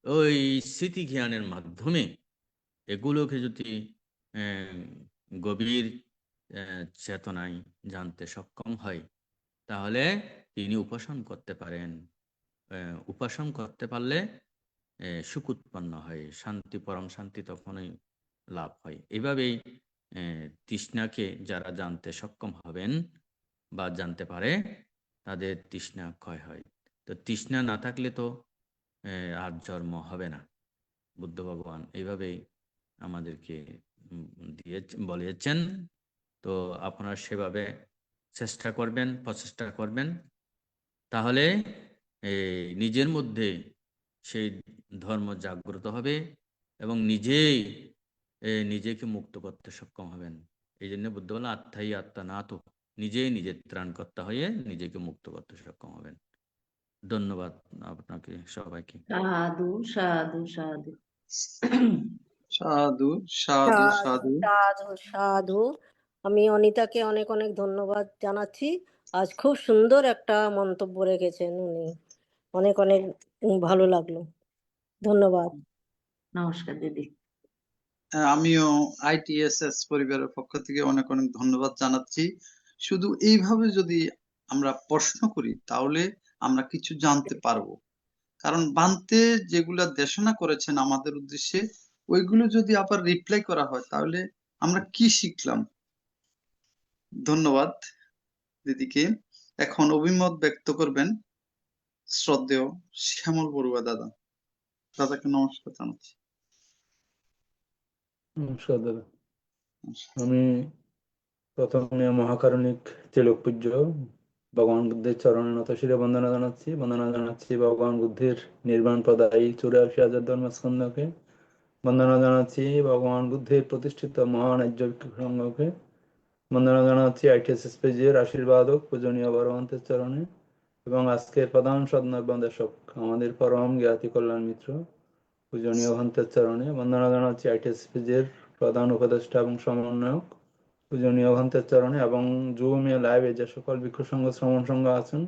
ওই স্মৃতি জ্ঞানের মাধ্যমে এগুলোকে যদি আহ, গভীর চেতনায় জানতে সক্ষম হয়, তাহলে তিনি উপাসন করতে পারেন। উপাসন করতে পারলে সুখ উৎপন্ন হয়, শান্তি, পরম শান্তি তখনই লাভ হয়। এভাবেই তৃষ্ণাকে যারা জানতে সক্ষম হবেন বা জানতে পারে, তাদের তৃষ্ণা ক্ষয় হয়। তো তৃষ্ণা না থাকলে তো আর জন্ম হবে না। বুদ্ধ ভগবান এইভাবেই আমাদেরকে বলেছেন। তো আপনারা সেভাবে চেষ্টা করবেন, প্রচেষ্টা করবেন, তাহলে নিজের মধ্যে সেই ধর্ম জাগ্রত হবে এবং নিজেই নিজেকে মুক্ত করতে সক্ষম হবেন। এই জন্য বুদ্ধ বলেন আত্মাই আত্মা না তো, নিজেই নিজের ত্রাণকর্তা হয়ে নিজেকে মুক্ত করতে সক্ষম হবেন। ধন্যবাদ আপনাকে সবাইকে। সাধু সাধু সাধু। সাধু সাধু সাধু সাধু। সাধু সাধু। আমি অনিতাকে অনেক অনেক ধন্যবাদ জানাচ্ছি। আজ খুব সুন্দর একটা মন্তব্য রেখেছেন উনি, অনেক অনেক ভালো লাগলো। ধন্যবাদ। নমস্কার দিদি। আমিও ITSS পরিবারের পক্ষ থেকে অনেক অনেক ধন্যবাদ জানাচ্ছি। শুধু এইভাবে যদি আমরা প্রশ্ন করি তাহলে আমরা কিছু জানতে পারবো। কারণ বান্তে যেগুলা দেশনা করেছেন আমাদের উদ্দেশ্যে, ওইগুলো যদি আবার রিপ্লাই করা হয় তাহলে আমরা কি শিখলাম। ধন্যবাদ দিদিকে। এখন অভিমত ব্যক্ত করবেন শ্রদ্ধেয় শ্যামল বড়ুয়া দাদা। দাদাকে নমস্কার জানাচ্ছি। নমস্কার দাদা। আমি প্রথমে মহাকারণিক তিলক পূজ্য ভগবান বুদ্ধের চরণে নত শিরে বন্দনা জানাচ্ছি ভগবান বুদ্ধের নির্বাণ প্রদায়ী 84,000 ধর্মস্কন্ধকে বন্দনা জানাচ্ছি, ভগবান বুদ্ধের প্রতিষ্ঠিত মহান আর্য ভিক্ষু সংঘকে বন্দনা জানাচ্ছি, ITSS পেজের আশীর্বাদক পূজনীয় ভগবন্তের চরণে এবং আজকের প্রধান সদনর্বদেশক আমাদের পরম জ্ঞাতি কল্যাণ মিত্র পূজনীয় ভন্তের চরণে বন্দনা জানাচ্ছি, ITSS পেজের প্রধান উপদেষ্টা এবং সমন্বয়ক পূজনীয় ভন্তের চরণে এবং জুমে লাইভে যে সকল ভিক্ষু সংঘ শ্রমণ সংঘ আছেন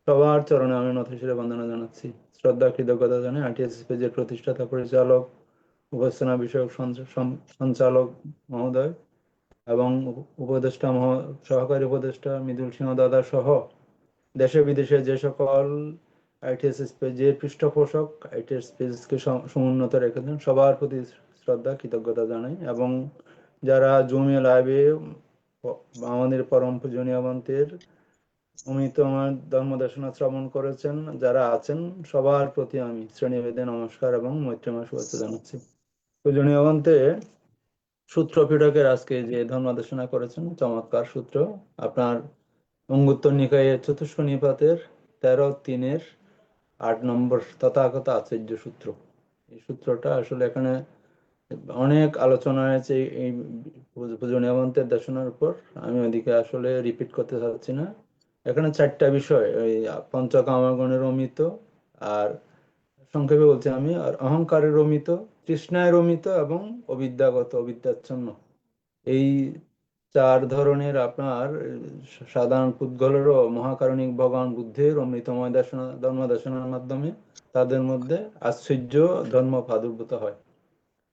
সবার চরণে আমি নথিশিরে বন্দনা জানাচ্ছি। শ্রদ্ধা কৃতজ্ঞতা জানাই ITSS পেজের প্রতিষ্ঠাতা পরিচালক উপাসনা বিষয়ক সঞ্চালক মহোদয় এবং উপদেষ্টা সহকারী উপদেষ্টা মৃদুল সিংহ দাদা সহ দেশে বিদেশে যে সকল ITSS পেজের পৃষ্ঠপোষক ITSS পেজকে সমুন্নত রেখেছেন সবার প্রতি শ্রদ্ধা কৃতজ্ঞতা জানাই এবং যারা জুমে লাইভে আমাদের পরম পূজনীয় মন্ত্রের অমিত আমার ধর্মদেশনা শ্রবণ করেছেন যারা আছেন সবার প্রতি আমি শ্রেণীভেদে নমস্কার এবং মৈত্রীময় শুভেচ্ছা জানাচ্ছি। পূজনীয় মন্ত্রে সূত্র পিটকের আজকে যে ধর্মদেশনা করেছেন চমৎকার সূত্র, আপনার অঙ্গুত্তর নিকায়ের চতুর্থ নিপাতের 13.3 8 নম্বর তথাগত আচার্য সূত্র। এই সূত্রটা আসলে এখানে অনেক আলোচনা হয়েছে এই পূজনীয় মন্ত্রের দেশনার উপর, আমি ওইদিকে আসলে রিপিট করতে চাচ্ছি না। এখানে 4টা বিষয়, ওই পঞ্চকামগুণের অমিত, আর সংক্ষেপে বলছি আমি, আর অহংকারের অমিত, তৃষ্ণায়ের অমিত এবং অবিদ্যাগত অবিদ্যাচ্ছন্ন, এই 4 ধরনের আপনার সাধারণ পুদ্গলেরও মহাকারণিক ভগবান বুদ্ধের অমৃতময় ধর্মদেশনার মাধ্যমে তাদের মধ্যে আশ্চর্য ধর্ম প্রাদুর্ভূত হয়।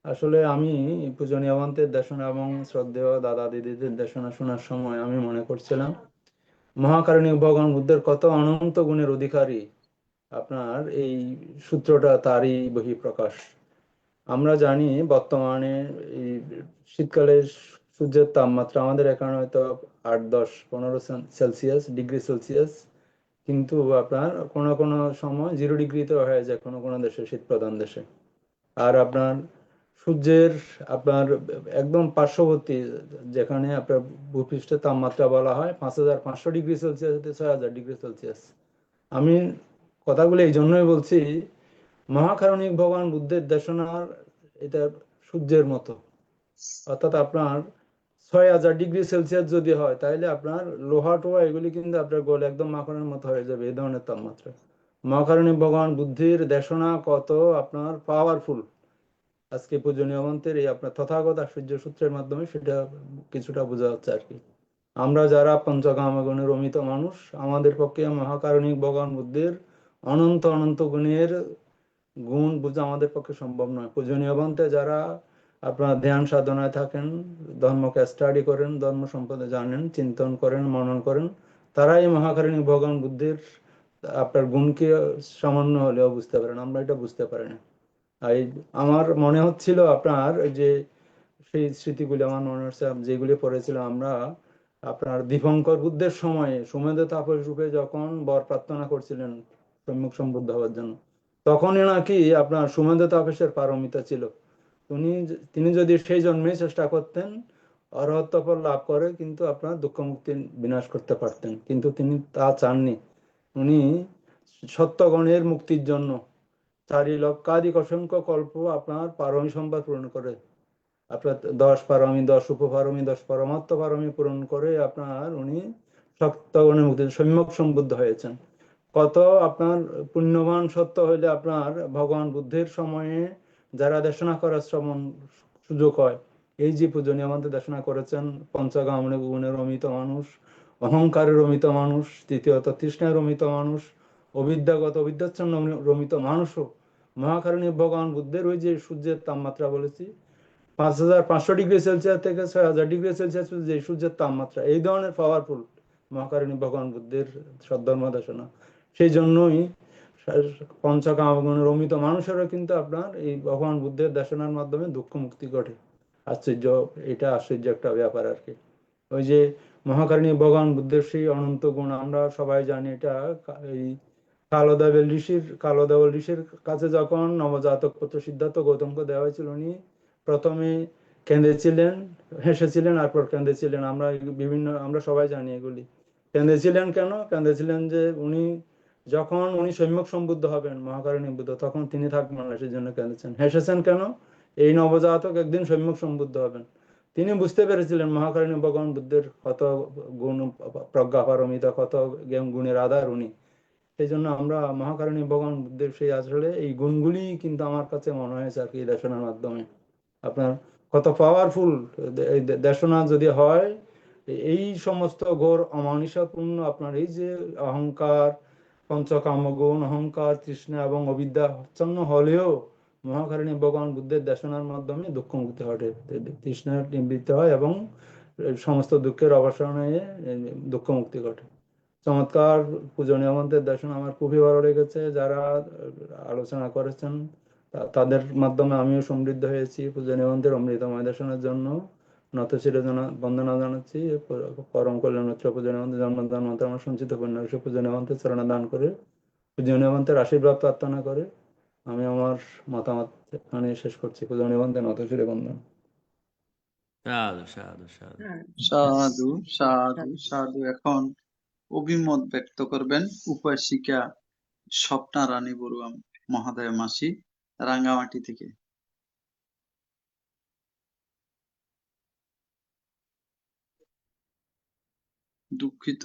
আসলে আমি পূজনীয় মন্ত্রের দেশনা এবং শ্রদ্ধেয় দাদা দিদিদের দেশনা শোনার সময় আমি মনে করছিলাম মহাকারণিক ভগবান বুদ্ধের কত অনন্ত গুণের অধিকারী, আপনার এই সূত্রটা তারই বহিঃপ্রকাশ। আমরা জানি বর্তমানে এই শীতকালে সূর্যের তাপমাত্রা আমাদের এখানে হয়তো 8, 10, 15 ডিগ্রি সেলসিয়াস, কিন্তু আপনার কোনো কোনো সময় 0 ডিগ্রিতে হয়ে যায় কোনো কোনো দেশে, শীত প্রধান দেশে। আর আপনার সূর্যের আপনার একদম পার্শ্ববর্তী, যেখানে আপনার ভূপৃষ্ঠের তাপমাত্রা বলা হয় 5500 ডিগ্রি সেলসিয়াস থেকে 6000 ডিগ্রি সেলসিয়াস। আমি কথাগুলো এই জন্যই বলছি, মহাকারণিক ভগবান বুদ্ধের দেশনার এটা সূর্যের মতো, অর্থাৎ আপনার 6000 ডিগ্রি সেলসিয়াস যদি হয় তাহলে আপনার লোহা টোহা এগুলি কিন্তু আপনার গলে একদম মাখনের মতো হয়ে যাবে, এই ধরনের তাপমাত্রা। মহাকারণিক ভগবান বুদ্ধির দেশনা কত আপনার পাওয়ারফুল, আজকে পূজনীয় মন্ত্রের এই আপনার তথাগত আশ্চর্য সূত্রের মাধ্যমে সেটা কিছুটা বোঝা যাচ্ছে আর কি। আমরা যারা পঞ্চকামগুণের অমিত মানুষ, আমাদের পক্ষে মহাকারণিক ভগবান বুদ্ধের অনন্ত অনন্ত গুণের গুণ বোঝা আমাদের পক্ষে সম্ভব নয়। পূজনীয় মন্ত্রে যারা আপনার ধ্যান সাধনায় থাকেন, ধর্মকে স্টাডি করেন, ধর্ম সম্পদে জানেন, চিন্তন করেন, মনন করেন, তারাই মহাকারণিক ভগবান বুদ্ধের আপনার গুণকে সামান্য হলেও বুঝতে পারেন। আমরা এটা বুঝতে পারি না। এই আমার মনে হচ্ছিল আপনার যে সেই স্মৃতিগুলি আমার মনে হচ্ছে যেগুলি পড়েছিলাম আমরা, আপনার দীপঙ্কর বুদ্ধের সময়ে সুমেধ তাপস রূপে যখন বর প্রার্থনা করছিলেন সম্মুখ সম্বুদ্ধ হওয়ার জন্য, তখনই নাকি আপনার সুমেধ তাপসের পারমিতা ছিল। তিনি যদি সেই জন্মেই চেষ্টা করতেন অরহত্ব ফল লাভ করে কিন্তু আপনার দুঃখ মুক্তি বিনাশ করতে পারতেন, কিন্তু তিনি তা চাননি। উনি সত্যগণের মুক্তির জন্য 4 লক্ষাধিক অসংখ্য কল্প আপনার পারমী সম্পদ পূরণ করে, আপনার 10 পারমী, 10 উপপারমী, 10 পরমাত্ম পারমী পূরণ করে আপনার উনি সত্যগণের মুক্তি সম্যক সম্বুদ্ধ হয়েছেন। কত আপনার পুণ্যবান সত্য হইলে আপনার ভগবান বুদ্ধের সময়ে যারা দেশনা করার শ্রবণ সুযোগ হয়, এই যে পূজনীয় মন্ত্রে দেশনা করেছেন, পঞ্চকামনিক গুণের অমিত মানুষ, অহংকারের অমিত মানুষ, তৃতীয়ত তৃষ্ণার অমিত মানুষ, অবিদ্যাগত অবিদ্যাচ্ছন্ন রমিত মানুষও মহাকারণিক ভগবান বুদ্ধের ওই যে সূর্যের তাপমাত্রা বলেছি 5500 ডিগ্রি সেলসিয়াস থেকে 6000 ডিগ্রি সেলসিয়াস যে সূর্যের তাপমাত্রা, এই ধরনের পাওয়ারফুল মহাকারণিক ভগবান বুদ্ধের সদ্ধর্ম দেশনা। সেই জন্যই পঞ্চকামগুণের অমিত মানুষেরও কিন্তু আপনার এই ভগবান বুদ্ধের দেশনার মাধ্যমে দুঃখ মুক্তি ঘটে। আশ্চর্য, এটা আশ্চর্য একটা ব্যাপার আর কি। ওই যে মহাকারণিক ভগবান বুদ্ধের সেই অনন্ত গুণ আমরা সবাই জানি, এটা এই কালদেবল ঋষির কাছে যখন নবজাতক পুত্র সিদ্ধার্থ গৌতমকে দেওয়া হয়েছিল, উনি প্রথমে কেঁদেছিলেন, হেসেছিলেন, তারপর কেঁদেছিলেন। আমরা সবাই জানি এগুলি। কেঁদেছিলেন কেন? কেঁদেছিলেন যে যখন উনি সম্যক সম্বুদ্ধ হবেন মহাকারণিক বুদ্ধ, তখন তিনি থাকবেন না, সেই জন্য কেঁদেছেন। হেসেছেন কেন? এই নবজাতক একদিন সম্যক সম্বুদ্ধ হবেন। তিনি বুঝতে পেরেছিলেন মহাকারণিক ভগবান বুদ্ধের কত গুণ, প্রজ্ঞা পারমিতা, কত গুণের আধার উনি। সেই জন্য আমরা মহাকারণিক ভগবান বুদ্ধের সেই আসলে এই গুণগুলি কিন্তু আমার কাছে মনে হয়েছে আর কি দেশনার মাধ্যমে। আপনার কত পাওয়ারফুল এই দেশনা যদি হয়, এই সমস্ত ঘোর অমানুষপূর্ণ আপনার এই যে অহংকার, পঞ্চকামগুণ, অহংকার, তৃষ্ণা এবং অবিদ্যাচ্ছন্ন হলেও মহাকারণিক ভগবান বুদ্ধের দেশনার মাধ্যমে দুঃখ মুক্তি ঘটে, তৃষ্ণা নিবৃত্ত হয় এবং সমস্ত দুঃখের অবসানে দুঃখ মুক্তি ঘটে। চমৎকার পূজনীয় মন্ত্রের দর্শন আমার খুবই ভালো লেগেছে। যারা আলোচনা করেছেন তাদের মাধ্যমে আমিও সমৃদ্ধ হয়েছি। পূজনীয় মন্ত্রের অমৃতময় দর্শনের জন্য নতশিরে বন্দনা জানাচ্ছি। পরম কল্যাণ পূজনীয় মন্ত্রের জন্মদান মন্ত্র আমার সঞ্চিত পুণ্য পূজনীয় মন্ত্রের চরণে দান করে, পূজনীয় মন্ত্রের আশীর্বাদ প্রার্থনা করে আমি আমার মতামত এখানে শেষ করছি। পূজনীয় মন্ত্রে নতশিরে বন্দনা। সাধু সাধু সাধু সাধু সাধু সাধু। এখন অভিমত ব্যক্ত করবেন উপাসিকা স্বপ্না রানী বড়ুয়া মহাদয় মাসি, রাঙ্গামাটি থেকে। দুঃখিত,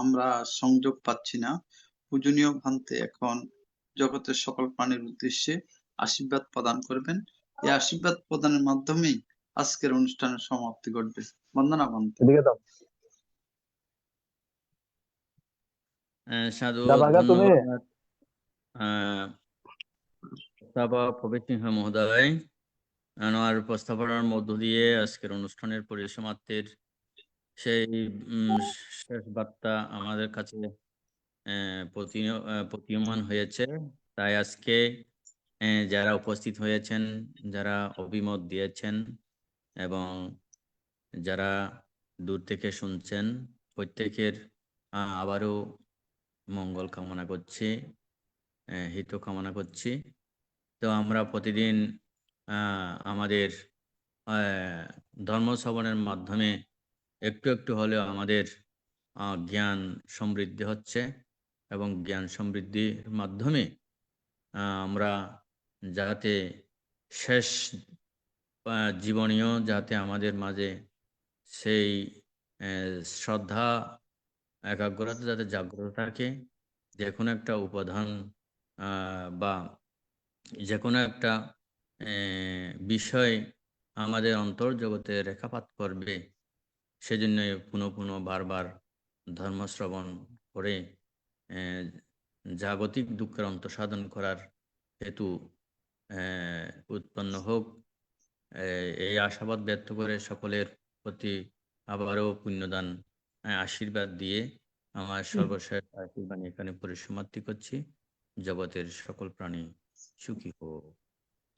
আমরা সংযোগ পাচ্ছি না। পূজনীয় ভান্তে এখন জগতের সকল প্রাণীর উদ্দেশ্যে আশীর্বাদ প্রদান করবেন। এই আশীর্বাদ প্রদানের মাধ্যমেই আজকের অনুষ্ঠানের সমাপ্তি ঘটবে। বন্দনা ভান্তে। সাধু, ধন্যবাদ প্রবীর সিংহ মহোদয়। আমার উপস্থাপনার মধ্য দিয়ে আজকের অনুষ্ঠানের পরিসমাপ্তির সেই শেষ বার্তা আমাদের কাছে প্রতীয়মান হয়েছে। তাই আজকে যারা উপস্থিত হয়েছেন, যারা অভিমত দিয়েছেন এবং যারা দূর থেকে শুনছেন প্রত্যেকের আবারও মঙ্গল কামনা করছি, হিত কামনা করছি। তো আমরা প্রতিদিন আমাদের ধর্ম শ্রবণের মাধ্যমে একটু একটু হলেও আমাদের জ্ঞান সমৃদ্ধি হচ্ছে এবং জ্ঞান সমৃদ্ধির মাধ্যমে আমরা যাতে শেষ জীবনীয় যাতে আমাদের মাঝে সেই শ্রদ্ধা একাগ্রতা যাতে জাগ্রত থাকে, যে কোনো একটা উপাদান বা যে কোনো একটা বিষয় আমাদের অন্তর্জগতে রেখাপাত করবে, সেজন্য পুনঃ পুনঃ বারবার ধর্ম শ্রবণ করে জাগতিক দুঃখের অন্তঃসাধন করার হেতু উৎপন্ন হোক, এই আশাবাদ ব্যক্ত করে সকলের প্রতি আবারও পুণ্যদান আশীর্বাদ দিয়ে আমার সর্বশেষ আশীর্বাদ এখানে পরিসমাপ্তি করছি। জগতের সকল প্রাণী সুখী হোক।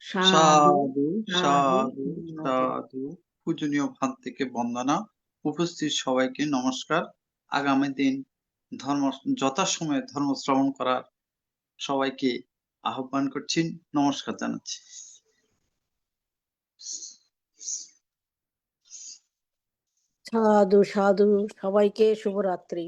সাধু সাধু সাধু সাধু। পূজনীয় ভান্তেকে বন্দনা, উপস্থিত সবাইকে নমস্কার। আগামী দিন যথাসময়ে ধর্ম শ্রবণ করার সবাইকে আহ্বান করছি, নমস্কার জানাচ্ছি। সাধু সাধু, সবাইকে শুভরাত্রি।